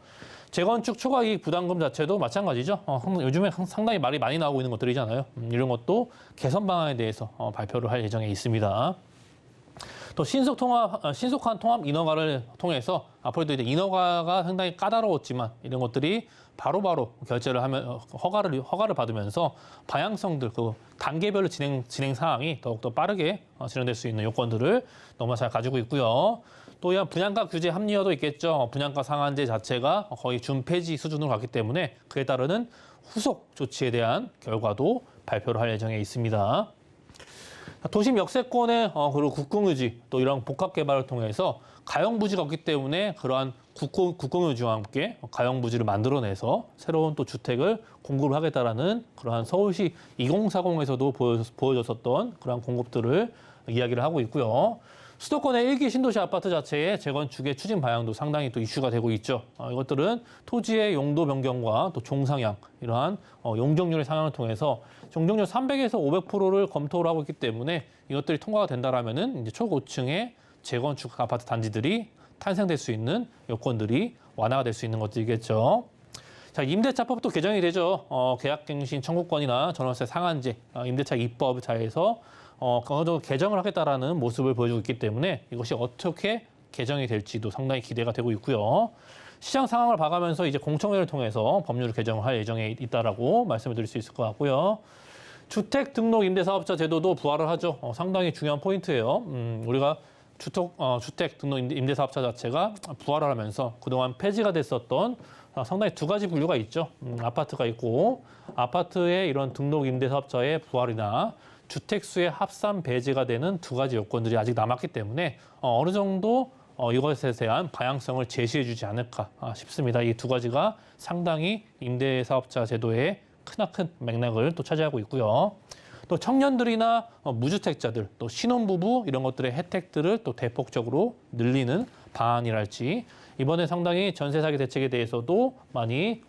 Speaker 4: 재건축 초과이익 부담금 자체도 마찬가지죠. 요즘에 상당히 말이 많이 나오고 있는 것들이잖아요. 이런 것도 개선 방안에 대해서 발표를 할 예정에 있습니다. 또 신속한 통합 인허가를 통해서 앞으로도 이제 인허가가 상당히 까다로웠지만 이런 것들이 바로바로 결제를 하면 허가를 받으면서 방향성들 그 단계별로 진행 사항이 더욱더 빠르게 진행될 수 있는 요건들을 너무나 잘 가지고 있고요. 또 이런 분양가 규제 합리화도 있겠죠. 분양가 상한제 자체가 거의 준폐지 수준으로 갔기 때문에 그에 따르는 후속 조치에 대한 결과도 발표를 할 예정에 있습니다. 도심 역세권의 그리고 국공유지 또 이런 복합 개발을 통해서 가용 부지가 없기 때문에 그러한 국공유지와 함께 가용 부지를 만들어내서 새로운 또 주택을 공급을 하겠다라는 그러한 서울시 2040에서도 보여줬었던 그러한 공급들을 이야기를 하고 있고요. 수도권의 1기 신도시 아파트 자체의 재건축의 추진 방향도 상당히 또 이슈가 되고 있죠. 이것들은 토지의 용도 변경과 또 종상향 이러한 용적률의 상향을 통해서 용적률 300에서 500%를 검토를 하고 있기 때문에 이것들이 통과가 된다라면은 이제 초고층의 재건축 아파트 단지들이 탄생될 수 있는 요건들이 완화가 될 수 있는 것들이겠죠. 자, 임대차법도 개정이 되죠. 계약갱신 청구권이나 전월세 상한제, 임대차 입법 자에서 어느 정도 개정을 하겠다라는 모습을 보여주고 있기 때문에 이것이 어떻게 개정이 될지도 상당히 기대가 되고 있고요. 시장 상황을 봐가면서 이제 공청회를 통해서 법률을 개정을 할 예정에 있다라고 말씀을 드릴 수 있을 것 같고요. 주택 등록 임대사업자 제도도 부활을 하죠. 상당히 중요한 포인트예요. 우리가 주택 등록 임대사업자 자체가 부활을 하면서 그동안 폐지가 됐었던 상당히 두 가지 분류가 있죠. 아파트가 있고 아파트의 이런 등록 임대사업자의 부활이나 주택수의 합산 배제가 되는 두 가지 요건들이 아직 남았기 때문에 어느 정도 이것에 대한 방향성을 제시해주지 않을까 싶습니다. 이 두 가지가 상당히 임대사업자 제도의 크나큰 맥락을 또 차지하고 있고요. 또 청년들이나 무주택자들, 또 신혼부부 이런 것들의 혜택들을 또 대폭적으로 늘리는 방안이랄지 이번에 상당히 전세 사기 대책에 대해서도 많이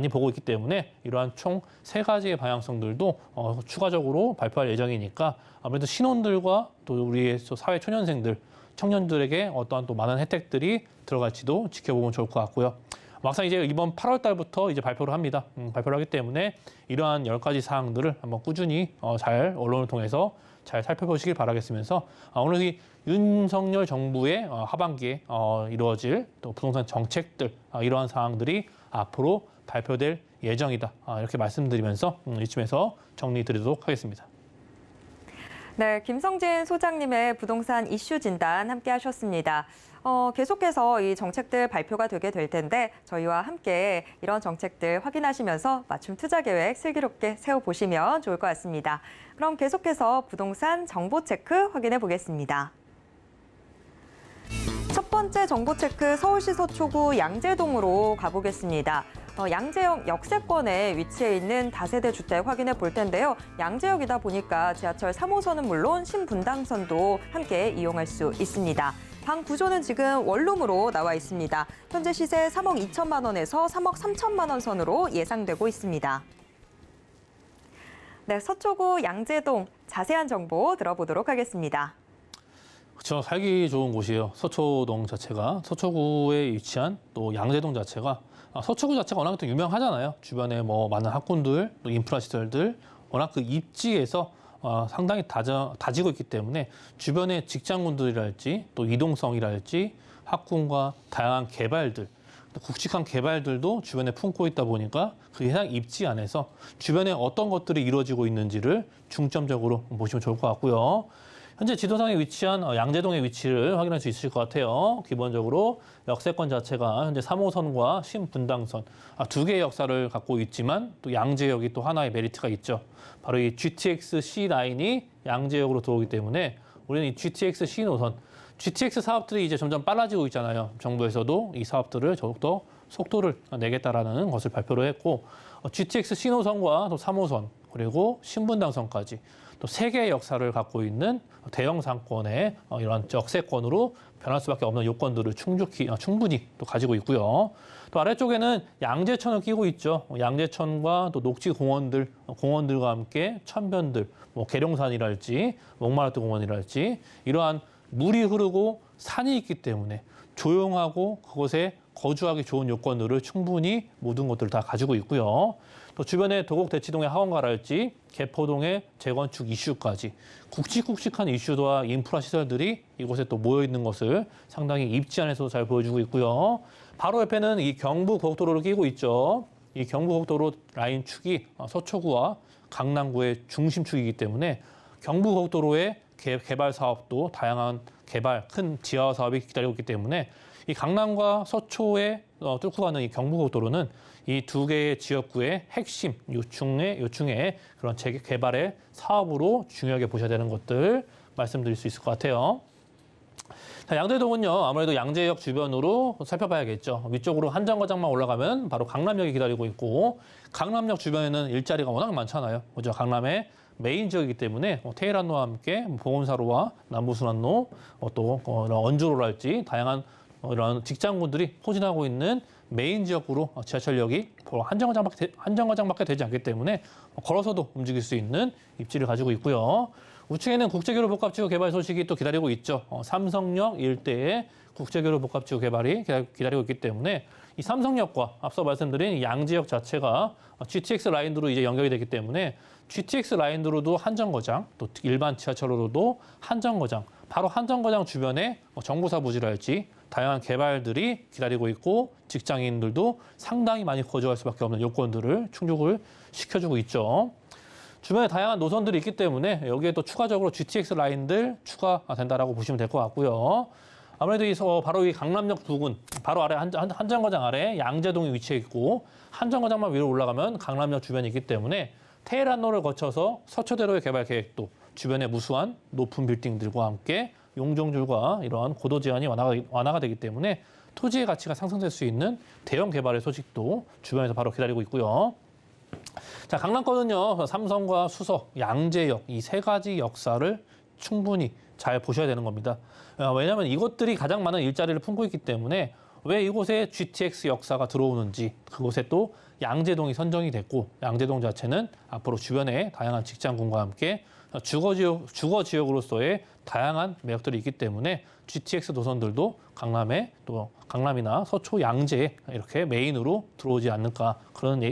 Speaker 4: 보고 있기 때문에 이러한 총 세 가지의 방향성들도 추가적으로 발표할 예정이니까 아무래도 신혼들과 또 우리의 사회 초년생들, 청년들에게 어떠한 또 많은 혜택들이 들어갈지도 지켜보면 좋을 것 같고요. 막상 이제 이번 8월 달부터 이제 발표를 합니다. 발표를 하기 때문에 이러한 10가지 사항들을 한번 꾸준히 잘 언론을 통해서 잘 살펴보시길 바라겠으면서 오늘 이 윤석열 정부의 하반기에 이루어질 또 부동산 정책들 이러한 사항들이 앞으로 발표될 예정이다. 이렇게 말씀드리면서 이쯤에서 정리드리도록 하겠습니다.
Speaker 2: 네, 김성진 소장님의 부동산 이슈 진단 함께 하셨습니다. 계속해서 이 정책들 발표가 되게 될 텐데 저희와 함께 이런 정책들 확인하시면서 맞춤 투자 계획 슬기롭게 세워보시면 좋을 것 같습니다. 그럼 계속해서 부동산 정보 체크 확인해 보겠습니다. 첫 번째 정보 체크 서울시 서초구 양재동으로 가보겠습니다. 양재역 역세권에 위치해 있는 다세대 주택 확인해 볼 텐데요. 양재역이다 보니까 지하철 3호선은 물론 신분당선도 함께 이용할 수 있습니다. 방 구조는 지금 원룸으로 나와 있습니다. 현재 시세 3억 2천만 원에서 3억 3천만 원 선으로 예상되고 있습니다. 네, 서초구 양재동 자세한 정보 들어보도록 하겠습니다.
Speaker 4: 그렇죠. 살기 좋은 곳이에요. 서초동 자체가 서초구에 위치한 또 양재동 자체가 서초구 자체가 워낙 또 유명하잖아요. 주변에 뭐 많은 학군들, 또 인프라 시설들 워낙 그 입지에서 상당히 다지고 있기 때문에 주변의 직장군들이랄지 또 이동성이랄지 학군과 다양한 개발들, 또 굵직한 개발들도 주변에 품고 있다 보니까 그 해당 입지 안에서 주변에 어떤 것들이 이루어지고 있는지를 중점적으로 보시면 좋을 것 같고요. 현재 지도상에 위치한 양재동의 위치를 확인할 수 있을 것 같아요. 기본적으로 역세권 자체가 현재 3호선과 신분당선 두 개의 역사를 갖고 있지만 또 양재역이 또 하나의 메리트가 있죠. 바로 이 GTX C 라인이 양재역으로 들어오기 때문에 우리는 이 GTX C 노선, GTX 사업들이 이제 점점 빨라지고 있잖아요. 정부에서도 이 사업들을 더욱더 속도를 내겠다라는 것을 발표를 했고 GTX C 노선과 또 3호선 그리고 신분당선까지 또 세 개의 역사를 갖고 있는 대형 상권의 이런 역세권으로 변할 수밖에 없는 요건들을 충분히 또 가지고 있고요. 또 아래쪽에는 양재천을 끼고 있죠. 양재천과 또 녹지 공원들과 함께 천변들, 뭐 계룡산이랄지 목마르트 공원이랄지 이러한 물이 흐르고 산이 있기 때문에 조용하고 그곳에 거주하기 좋은 요건들을 충분히 모든 것들을 다 가지고 있고요. 또 주변에 도곡대치동의 하원가랄지 개포동의 재건축 이슈까지 굵직굵직한 이슈와 인프라 시설들이 이곳에 또 모여 있는 것을 상당히 입지 안에서도 잘 보여주고 있고요. 바로 옆에는 이 경부고속도로를 끼고 있죠. 이 경부고속도로 라인 축이 서초구와 강남구의 중심축이기 때문에 경부고속도로의 개발 사업도 다양한 개발, 큰 지하 사업이 기다리고 있기 때문에 이 강남과 서초에 뚫고 가는 이 경부고속도로는 이 두 개의 지역구의 핵심 요충의 그런 재개발의 사업으로 중요하게 보셔야 되는 것들 말씀드릴 수 있을 것 같아요. 자, 양재동은요, 아무래도 양재역 주변으로 살펴봐야겠죠. 위쪽으로 한정거장만 올라가면 바로 강남역이 기다리고 있고, 강남역 주변에는 일자리가 워낙 많잖아요. 그죠? 강남의 메인 지역이기 때문에 테헤란로와 함께 보건사로와 남부순환로, 또 언주로랄지 다양한 이런 직장군들이 포진하고 있는 메인 지역구로 지하철역이 한정거장밖에 되지 않기 때문에 걸어서도 움직일 수 있는 입지를 가지고 있고요. 우측에는 국제교류 복합지구 개발 소식이 또 기다리고 있죠. 삼성역 일대에 국제교류 복합지구 개발이 기다리고 있기 때문에 이 삼성역과 앞서 말씀드린 양재역 자체가 GTX 라인으로 이제 연결이 되기 때문에 GTX 라인으로도 한정거장, 또 일반 지하철로도 한정거장, 바로 한정거장 주변에 정보사 부지랄지 다양한 개발들이 기다리고 있고 직장인들도 상당히 많이 거주할 수밖에 없는 요건들을 충족을 시켜주고 있죠. 주변에 다양한 노선들이 있기 때문에 여기에 또 추가적으로 GTX 라인들 추가된다라고 보시면 될 것 같고요. 아무래도 바로 이 강남역 부근, 바로 아래 한정거장 아래 양재동이 위치해 있고 한정거장만 위로 올라가면 강남역 주변이 있기 때문에 테헤란로를 거쳐서 서초대로의 개발 계획도 주변에 무수한 높은 빌딩들과 함께 용적률과 이러한 고도 제한이 완화가 되기 때문에 토지의 가치가 상승될 수 있는 대형 개발의 소식도 주변에서 바로 기다리고 있고요. 자, 강남권은요, 삼성과 수서, 양재역 이 세 가지 역사를 충분히 잘 보셔야 되는 겁니다. 왜냐하면 이것들이 가장 많은 일자리를 품고 있기 때문에 왜 이곳에 GTX 역사가 들어오는지 그곳에 또 양재동이 선정이 됐고 양재동 자체는 앞으로 주변에 다양한 직장군과 함께 주거 지역으로서의 다양한 매력들이 있기 때문에 GTX 노선들도 강남에 또 강남이나 서초, 양재에 이렇게 메인으로 들어오지 않을까 그런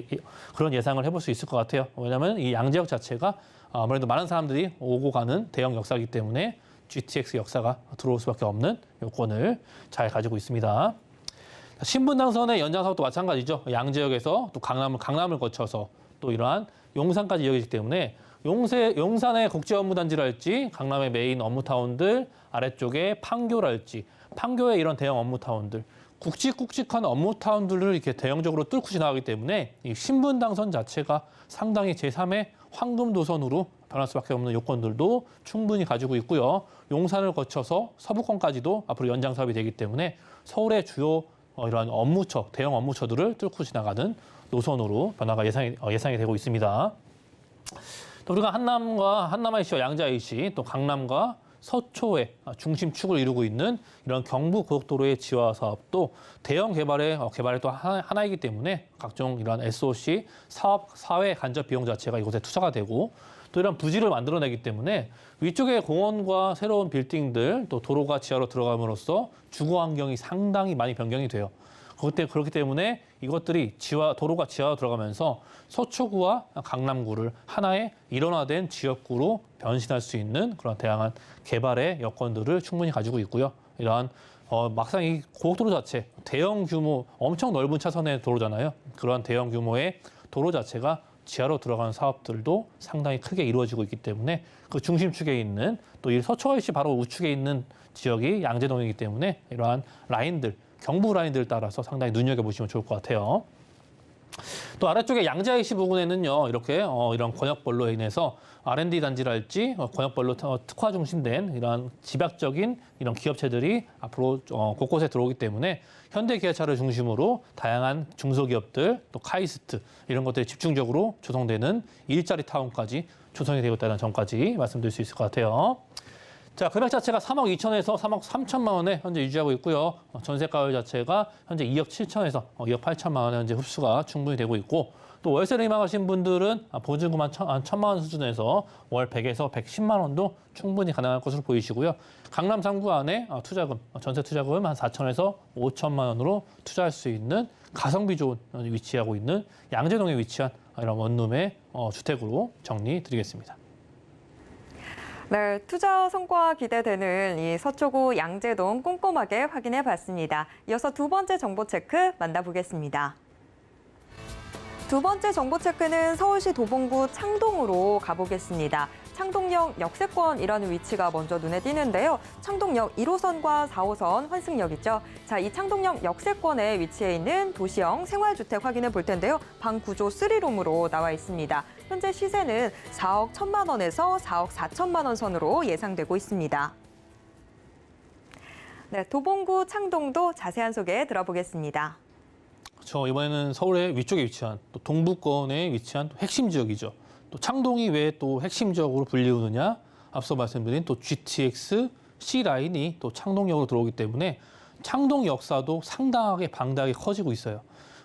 Speaker 4: 예상을 해볼 수 있을 것 같아요. 왜냐하면 이 양재역 자체가 아무래도 많은 사람들이 오고 가는 대형 역사이기 때문에 GTX 역사가 들어올 수밖에 없는 요건을 잘 가지고 있습니다. 신분당선의 연장 사업도 마찬가지죠. 양재역에서 또 강남을 거쳐서 또 이러한 용산까지 이어지기 때문에 용산의 국제업무단지랄지 강남의 메인 업무타운들 아래쪽에 판교랄지 판교의 이런 대형 업무타운들 굵직굵직한 업무타운들을 이렇게 대형적으로 뚫고 지나가기 때문에 이 신분당선 자체가 상당히 제3의 황금도선으로 변할 수밖에 없는 요건들도 충분히 가지고 있고요. 용산을 거쳐서 서부권까지도 앞으로 연장 사업이 되기 때문에 서울의 주요 이러한 대형 업무처들을 뚫고 지나가는 노선으로 변화가 예상이 되고 있습니다. 또 우리가 한남 IC와 양재 IC, 또 강남과 서초의 중심축을 이루고 있는 이런 경부고속도로의 지화 사업도 대형 개발의 또 하나이기 때문에 각종 이런 SOC 사업 사회 간접 비용 자체가 이곳에 투자가 되고 또 이런 부지를 만들어내기 때문에 위쪽의 공원과 새로운 빌딩들 또 도로가 지하로 들어감으로써 주거 환경이 상당히 많이 변경이 돼요. 그렇기 때문에 이것들이 도로가 지하로 들어가면서 서초구와 강남구를 하나의 일원화된 지역구로 변신할 수 있는 그런 다양한 개발의 여건들을 충분히 가지고 있고요. 이러한 막상 이 고속도로 자체 대형 규모 엄청 넓은 차선의 도로잖아요. 그러한 대형 규모의 도로 자체가 지하로 들어가는 사업들도 상당히 크게 이루어지고 있기 때문에 그 중심축에 있는 또 이 서초가요시 바로 우측에 있는 지역이 양재동이기 때문에 이러한 라인들, 경부 라인들 따라서 상당히 눈여겨보시면 좋을 것 같아요. 또 아래쪽에 양재IC 부근에는요, 이렇게 이런 권역별로 인해서 R&D 단지랄지 권역별로 특화 중심된 이런 집약적인 이런 기업체들이 앞으로 곳곳에 들어오기 때문에 현대기아차를 중심으로 다양한 중소기업들 또 카이스트 이런 것들이 집중적으로 조성되는 일자리 타운까지 조성이 되고 있다는 점까지 말씀드릴 수 있을 것 같아요. 자, 금액 자체가 3억 2천에서 3억 3천만 원에 현재 유지하고 있고요. 전세가율 자체가 현재 2억 7천에서 2억 8천만 원에 현재 흡수가 충분히 되고 있고 또 월세를 희망하신 분들은 보증금 한 1천만 원 수준에서 월 100에서 110만 원도 충분히 가능할 것으로 보이시고요. 강남 3구 안에 투자금, 전세 투자금 한 4천에서 5천만 원으로 투자할 수 있는 가성비 좋은 위치하고 있는 양재동에 위치한 이런 원룸의 주택으로 정리드리겠습니다.
Speaker 2: 네, 투자 성과 기대되는 이 서초구 양재동 꼼꼼하게 확인해 봤습니다. 이어서 두 번째 정보 체크 만나보겠습니다. 두 번째 정보 체크는 서울시 도봉구 창동으로 가보겠습니다. 창동역 역세권이라는 위치가 먼저 눈에 띄는데요. 창동역 1호선과 4호선 환승역이죠. 자, 이 창동역 역세권에 위치해 있는 도시형 생활주택 확인해 볼 텐데요. 방 구조 3룸으로 나와 있습니다. 현재 시세는 4억 1천만 원에서 4억 4천만 원 선으로 예상되고 있습니다. 네, 도봉구 창동도 자세한 소개 들어보겠습니다.
Speaker 4: 그렇죠. 이번에는 서울의 위쪽에 위치한 또 동부권에 위치한 또 핵심 지역이죠. 또 창동이 왜 또 핵심 지역으로 불리우느냐? 앞서 말씀드린 또 GTX C라인이 또 창동역으로 들어오기 때문에 창동 역사도 상당하게 방대하게 커지고 있어요.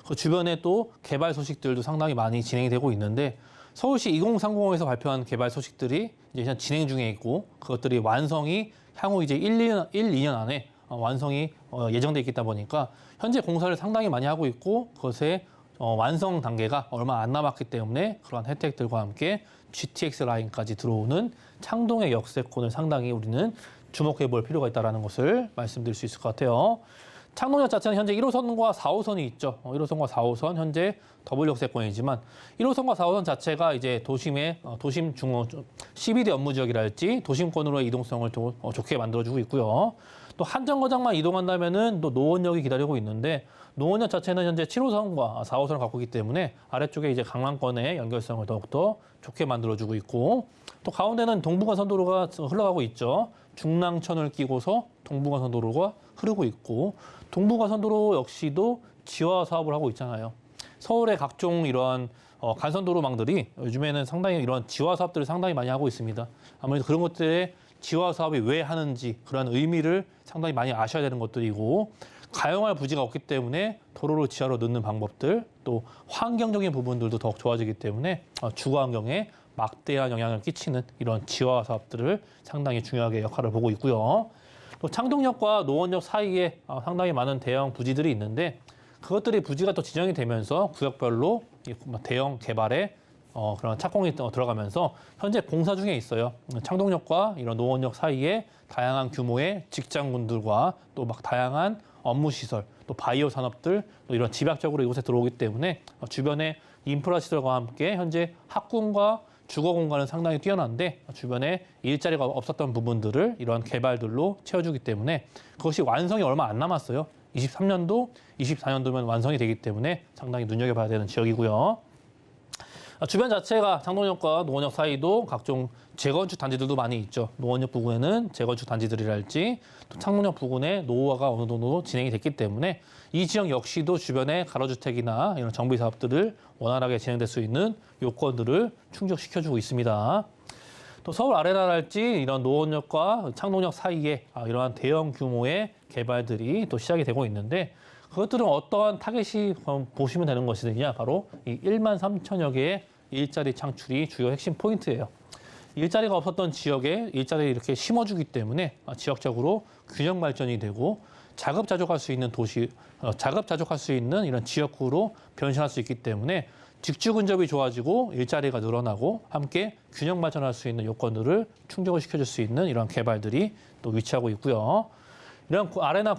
Speaker 4: 그 주변에 또 개발 소식들도 상당히 많이 진행이 되고 있는데 서울시 2030에서 발표한 개발 소식들이 이제 진행 중에 있고 그것들이 완성이 향후 이제 2년 안에 완성이 예정돼 있다 보니까 현재 공사를 상당히 많이 하고 있고 그것의 완성 단계가 얼마 안 남았기 때문에 그러한 혜택들과 함께 GTX 라인까지 들어오는 창동의 역세권을 상당히 우리는 주목해 볼 필요가 있다는 것을 말씀드릴 수 있을 것 같아요. 창동역 자체는 현재 1호선과 4호선이 있죠. 1호선과 4호선 현재 더블 역세권이지만 1호선과 4호선 자체가 이제 도심 중앙 CBD 업무 지역이랄지 도심권으로의 이동성을 또 좋게 만들어주고 있고요. 또 한 정거장만 이동한다면은 또 노원역이 기다리고 있는데 노원역 자체는 현재 7호선과 4호선을 갖고 있기 때문에 아래쪽에 이제 강남권의 연결성을 더욱더 좋게 만들어주고 있고 또 가운데는 동부간선도로가 흘러가고 있죠. 중랑천을 끼고서 동부간선도로가 흐르고 있고 동부간선도로 역시도 지화 사업을 하고 있잖아요. 서울의 각종 이러한 간선도로망들이 요즘에는 상당히 이런 지화 사업들을 상당히 많이 하고 있습니다. 아무래도 그런 것들의 지화 사업이 왜 하는지 그런 의미를 상당히 많이 아셔야 되는 것들이고 가용할 부지가 없기 때문에 도로를 지하로 넣는 방법들 또 환경적인 부분들도 더욱 좋아지기 때문에 주거 환경에 막대한 영향을 끼치는 이런 지화 사업들을 상당히 중요하게 역할을 보고 있고요. 또 창동역과 노원역 사이에 상당히 많은 대형 부지들이 있는데 그것들이 부지가 또 지정이 되면서 구역별로 대형 개발에 그런 착공이 들어가면서 현재 공사 중에 있어요. 창동역과 이런 노원역 사이에 다양한 규모의 직장군들과 또 막 다양한 업무 시설, 또 바이오 산업들, 또 이런 집약적으로 이곳에 들어오기 때문에 주변의 인프라 시설과 함께 현재 학군과 주거 공간은 상당히 뛰어난데 주변에 일자리가 없었던 부분들을 이러한 개발들로 채워주기 때문에 그것이 완성이 얼마 안 남았어요. 23년도, 24년도면 완성이 되기 때문에 상당히 눈여겨봐야 되는 지역이고요. 주변 자체가 창동역과 노원역 사이도 각종 재건축 단지들도 많이 있죠. 노원역 부근에는 재건축 단지들이랄지 또 창동역 부근에 노후화가 어느 정도 진행이 됐기 때문에 이 지역 역시도 주변에 가로주택이나 이런 정비 사업들을 원활하게 진행될 수 있는 요건들을 충족시켜주고 있습니다. 또 서울 아레나랄지 이런 노원역과 창동역 사이에 이러한 대형 규모의 개발들이 또 시작이 되고 있는데 그것들은 어떠한 타겟이 보시면 되는 것이냐 바로 이 1만 3천여 개의 일자리 창출이 주요 핵심 포인트예요. 일자리가 없었던 지역에 일자리를 이렇게 심어주기 때문에 지역적으로 균형 발전이 되고 자급자족할 수 있는 도시, 자급자족할 수 있는 이런 지역구로 변신할 수 있기 때문에 직주 근접이 좋아지고 일자리가 늘어나고 함께 균형 발전할 수 있는 요건들을 충족을 시켜줄 수 있는 이런 개발들이 또 위치하고 있고요. 이런 아레나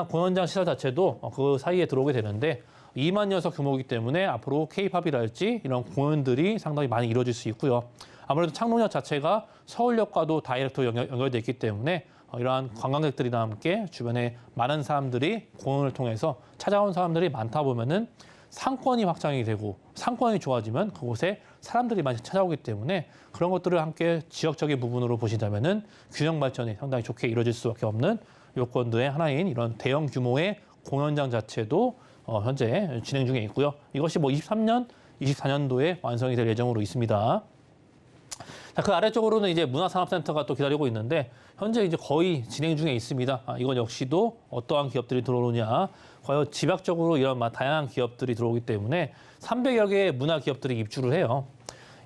Speaker 4: 공연장 시설 자체도 그 사이에 들어오게 되는데 2만 녀석 규모이기 때문에 앞으로 K-팝이랄지 이런 공연들이 상당히 많이 이루어질 수 있고요. 아무래도 창동역 자체가 서울역과도 다이렉트로 연결돼 있기 때문에 이러한 관광객들이랑 함께 주변에 많은 사람들이 공연을 통해서 찾아온 사람들이 많다 보면은 상권이 확장이 되고 상권이 좋아지면 그곳에 사람들이 많이 찾아오기 때문에 그런 것들을 함께 지역적인 부분으로 보시자면은 균형 발전이 상당히 좋게 이루어질 수밖에 없는 요건들의 하나인 이런 대형 규모의 공연장 자체도 현재 진행 중에 있고요. 이것이 뭐 23년, 24년도에 완성이 될 예정으로 있습니다. 자, 그 아래쪽으로는 이제 문화산업센터가 또 기다리고 있는데 현재 이제 거의 진행 중에 있습니다. 이건 역시도 어떠한 기업들이 들어오느냐. 과연 집약적으로 이런 다양한 기업들이 들어오기 때문에 300여 개의 문화 기업들이 입주를 해요.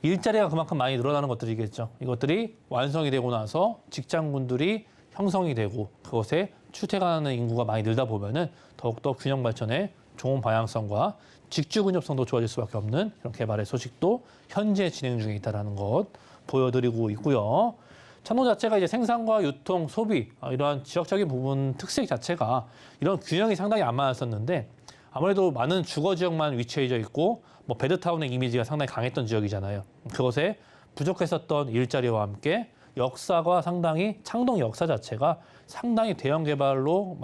Speaker 4: 일자리가 그만큼 많이 늘어나는 것들이겠죠. 이것들이 완성이 되고 나서 직장군들이 형성이 되고 그것에 출퇴근하는 인구가 많이 늘다 보면은 더욱더 균형 발전에 좋은 방향성과 직주 근접성도 좋아질 수밖에 없는 이런 개발의 소식도 현재 진행 중에 있다는 것 보여드리고 있고요. 창동 자체가 이제 생산과 유통, 소비 이러한 지역적인 부분 특색 자체가 이런 균형이 상당히 안 맞았었는데 아무래도 많은 주거 지역만 위치해져 있고 뭐 베드타운의 이미지가 상당히 강했던 지역이잖아요. 그것에 부족했었던 일자리와 함께 역사가 상당히 창동 역사 자체가 상당히 대형 개발로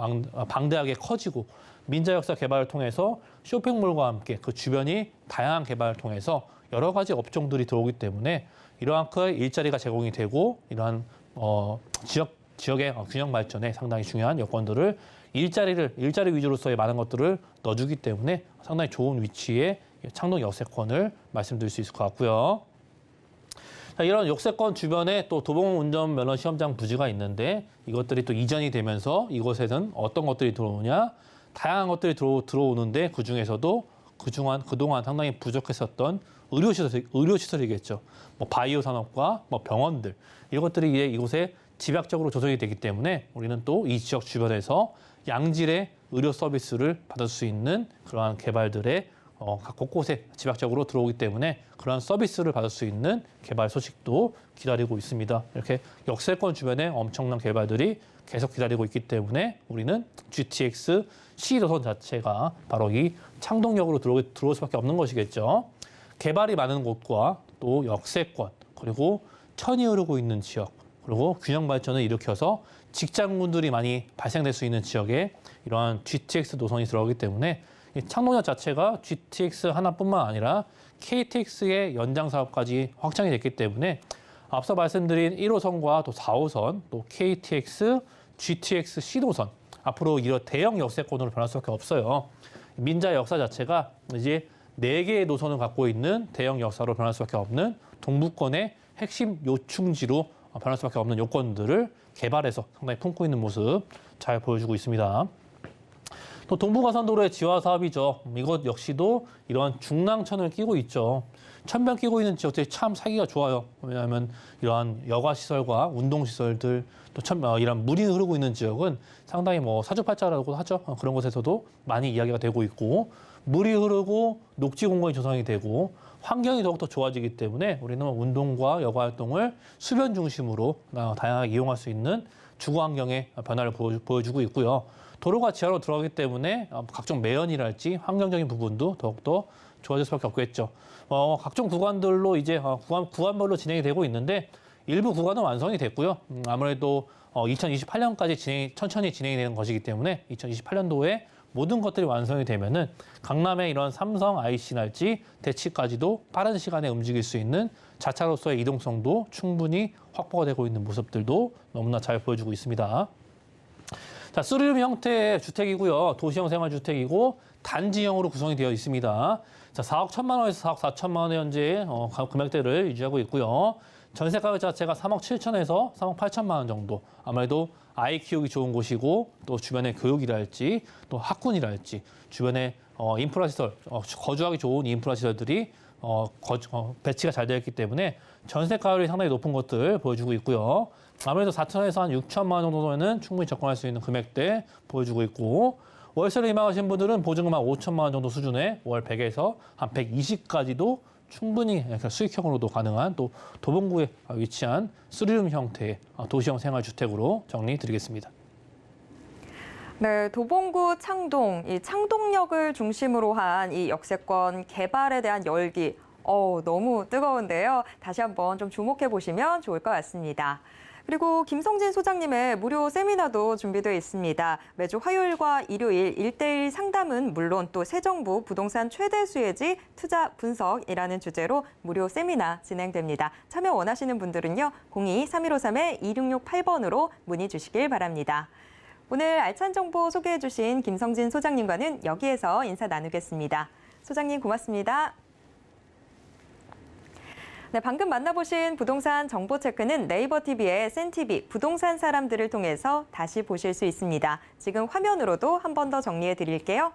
Speaker 4: 방대하게 커지고 민자 역사 개발을 통해서 쇼핑몰과 함께 그 주변이 다양한 개발을 통해서 여러 가지 업종들이 들어오기 때문에 이러한 그 일자리가 제공이 되고 이러한 지역의 균형 발전에 상당히 중요한 여건들을 일자리 위주로서의 많은 것들을 넣어주기 때문에 상당히 좋은 위치에 창동 역세권을 말씀드릴 수 있을 것 같고요. 자, 이런 역세권 주변에 또 도봉 운전면허 시험장 부지가 있는데 이것들이 또 이전이 되면서 이곳에는 어떤 것들이 들어오냐? 다양한 것들이 들어오는데 그중에서도 그동안 상당히 부족했었던 의료시설이겠죠. 뭐 바이오 산업과 뭐 병원들 이것들이 이제 이곳에 집약적으로 조성이 되기 때문에 우리는 또 이 지역 주변에서 양질의 의료 서비스를 받을 수 있는 그러한 개발들의 각 곳곳에 집약적으로 들어오기 때문에 그러한 서비스를 받을 수 있는 개발 소식도 기다리고 있습니다. 이렇게 역세권 주변에 엄청난 개발들이 계속 기다리고 있기 때문에 우리는 GTX C 노선 자체가 바로 이 창동역으로 들어올 수밖에 없는 것이겠죠. 개발이 많은 곳과 또 역세권 그리고 천이 흐르고 있는 지역 그리고 균형 발전을 일으켜서 직장군들이 많이 발생될 수 있는 지역에 이러한 GTX 노선이 들어오기 때문에 이 창동역 자체가 GTX 하나뿐만 아니라 KTX의 연장 사업까지 확장이 됐기 때문에 앞서 말씀드린 1호선과 또 4호선, 또 KTX, GTX C노선 앞으로 이런 대형 역세권으로 변할 수밖에 없어요. 민자 역사 자체가 이제 4개의 노선을 갖고 있는 대형 역사로 변할 수밖에 없는 동부권의 핵심 요충지로 변할 수밖에 없는 요건들을 개발해서 상당히 품고 있는 모습 잘 보여주고 있습니다. 또 동부가선도로의 지화 사업이죠. 이것 역시도 이러한 중랑천을 끼고 있죠. 천변 끼고 있는 지역들이 참 살기가 좋아요. 왜냐하면 이러한 여가시설과 운동시설들 또 이런 물이 흐르고 있는 지역은 상당히 뭐 사주팔자라고 하죠. 그런 곳에서도 많이 이야기가 되고 있고 물이 흐르고 녹지 공간이 조성이 되고 환경이 더욱더 좋아지기 때문에 우리는 운동과 여가 활동을 수변 중심으로 다양하게 이용할 수 있는 주거 환경의 변화를 보여주고 있고요. 도로가 지하로 들어가기 때문에 각종 매연이랄지 환경적인 부분도 더욱더 좋아질 수밖에 없겠죠. 각종 구간들로 이제 구간별로 진행이 되고 있는데 일부 구간은 완성이 됐고요. 아무래도 2028년까지 천천히 진행이 되는 것이기 때문에 2028년도에 모든 것들이 완성이 되면은 강남의 이런 삼성 IC랄지 대치까지도 빠른 시간에 움직일 수 있는 자차로서의 이동성도 충분히 확보가 되고 있는 모습들도 너무나 잘 보여주고 있습니다. 자, 쓰리룸 형태의 주택이고요. 도시형 생활주택이고 단지형으로 구성이 되어 있습니다. 자, 4억 1천만 원에서 4억 4천만 원의 현재 금액대를 유지하고 있고요. 전세 가격 자체가 3억 7천에서 3억 8천만 원 정도. 아무래도 아이 키우기 좋은 곳이고 또 주변에 교육이랄지 또 학군이랄지 주변에 인프라시설, 거주하기 좋은 인프라시설들이 배치가 잘 되어 있기 때문에 전세가율이 상당히 높은 것들 보여주고 있고요. 아무래도 4천에서 한 6천만 원 정도에는 충분히 접근할 수 있는 금액대 보여주고 있고 월세를 희망하신 분들은 보증금 한 5천만 원 정도 수준의 월 100에서 한 120까지도 충분히 수익형으로도 가능한 또 도봉구에 위치한 쓰리룸 형태의 도시형 생활주택으로 정리드리겠습니다.
Speaker 2: 네, 도봉구 창동, 이 창동역을 중심으로 한 이 역세권 개발에 대한 열기, 너무 뜨거운데요. 다시 한번 좀 주목해 보시면 좋을 것 같습니다. 그리고 김성진 소장님의 무료 세미나도 준비되어 있습니다. 매주 화요일과 일요일 1대1 상담은 물론 또 새 정부 부동산 최대 수혜지 투자 분석이라는 주제로 무료 세미나 진행됩니다. 참여 원하시는 분들은요. 02-3153-2668번으로 문의 주시길 바랍니다. 오늘 알찬 정보 소개해 주신 김성진 소장님과는 여기에서 인사 나누겠습니다. 소장님 고맙습니다. 네, 방금 만나보신 부동산 정보 체크는 네이버 TV의 센TV 부동산 사람들을 통해서 다시 보실 수 있습니다. 지금 화면으로도 한 번 더 정리해 드릴게요.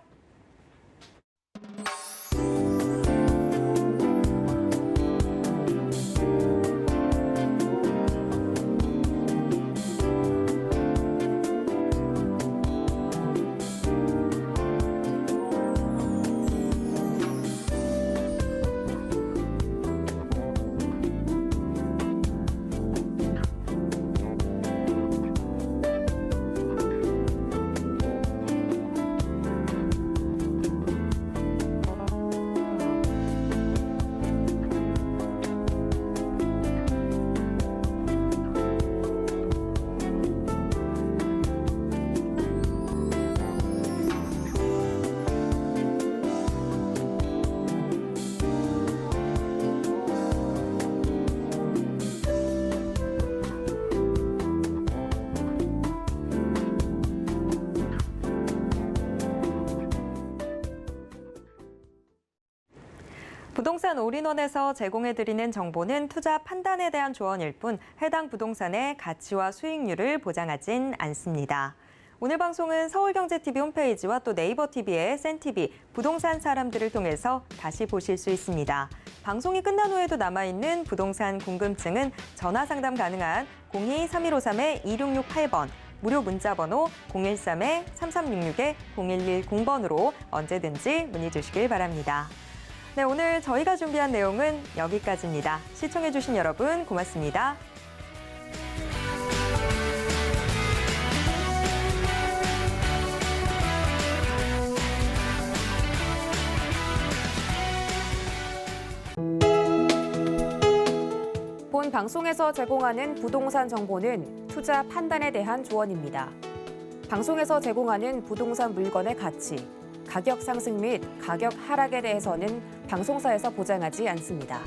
Speaker 2: 부동산 올인원에서 제공해드리는 정보는 투자 판단에 대한 조언일 뿐 해당 부동산의 가치와 수익률을 보장하진 않습니다. 오늘 방송은 서울경제TV 홈페이지와 또 네이버 TV의 센TV 부동산 사람들을 통해서 다시 보실 수 있습니다. 방송이 끝난 후에도 남아있는 부동산 궁금증은 전화 상담 가능한 02-3153-2668번 무료 문자번호 013-3366-0110번으로 언제든지 문의 주시길 바랍니다. 네, 오늘 저희가 준비한 내용은 여기까지입니다. 시청해주신 여러분 고맙습니다.
Speaker 1: 본 방송에서 제공하는 부동산 정보는 투자 판단에 대한 조언입니다. 방송에서 제공하는 부동산 물건의 가치, 가격 상승 및 가격 하락에 대해서는 방송사에서 보장하지 않습니다.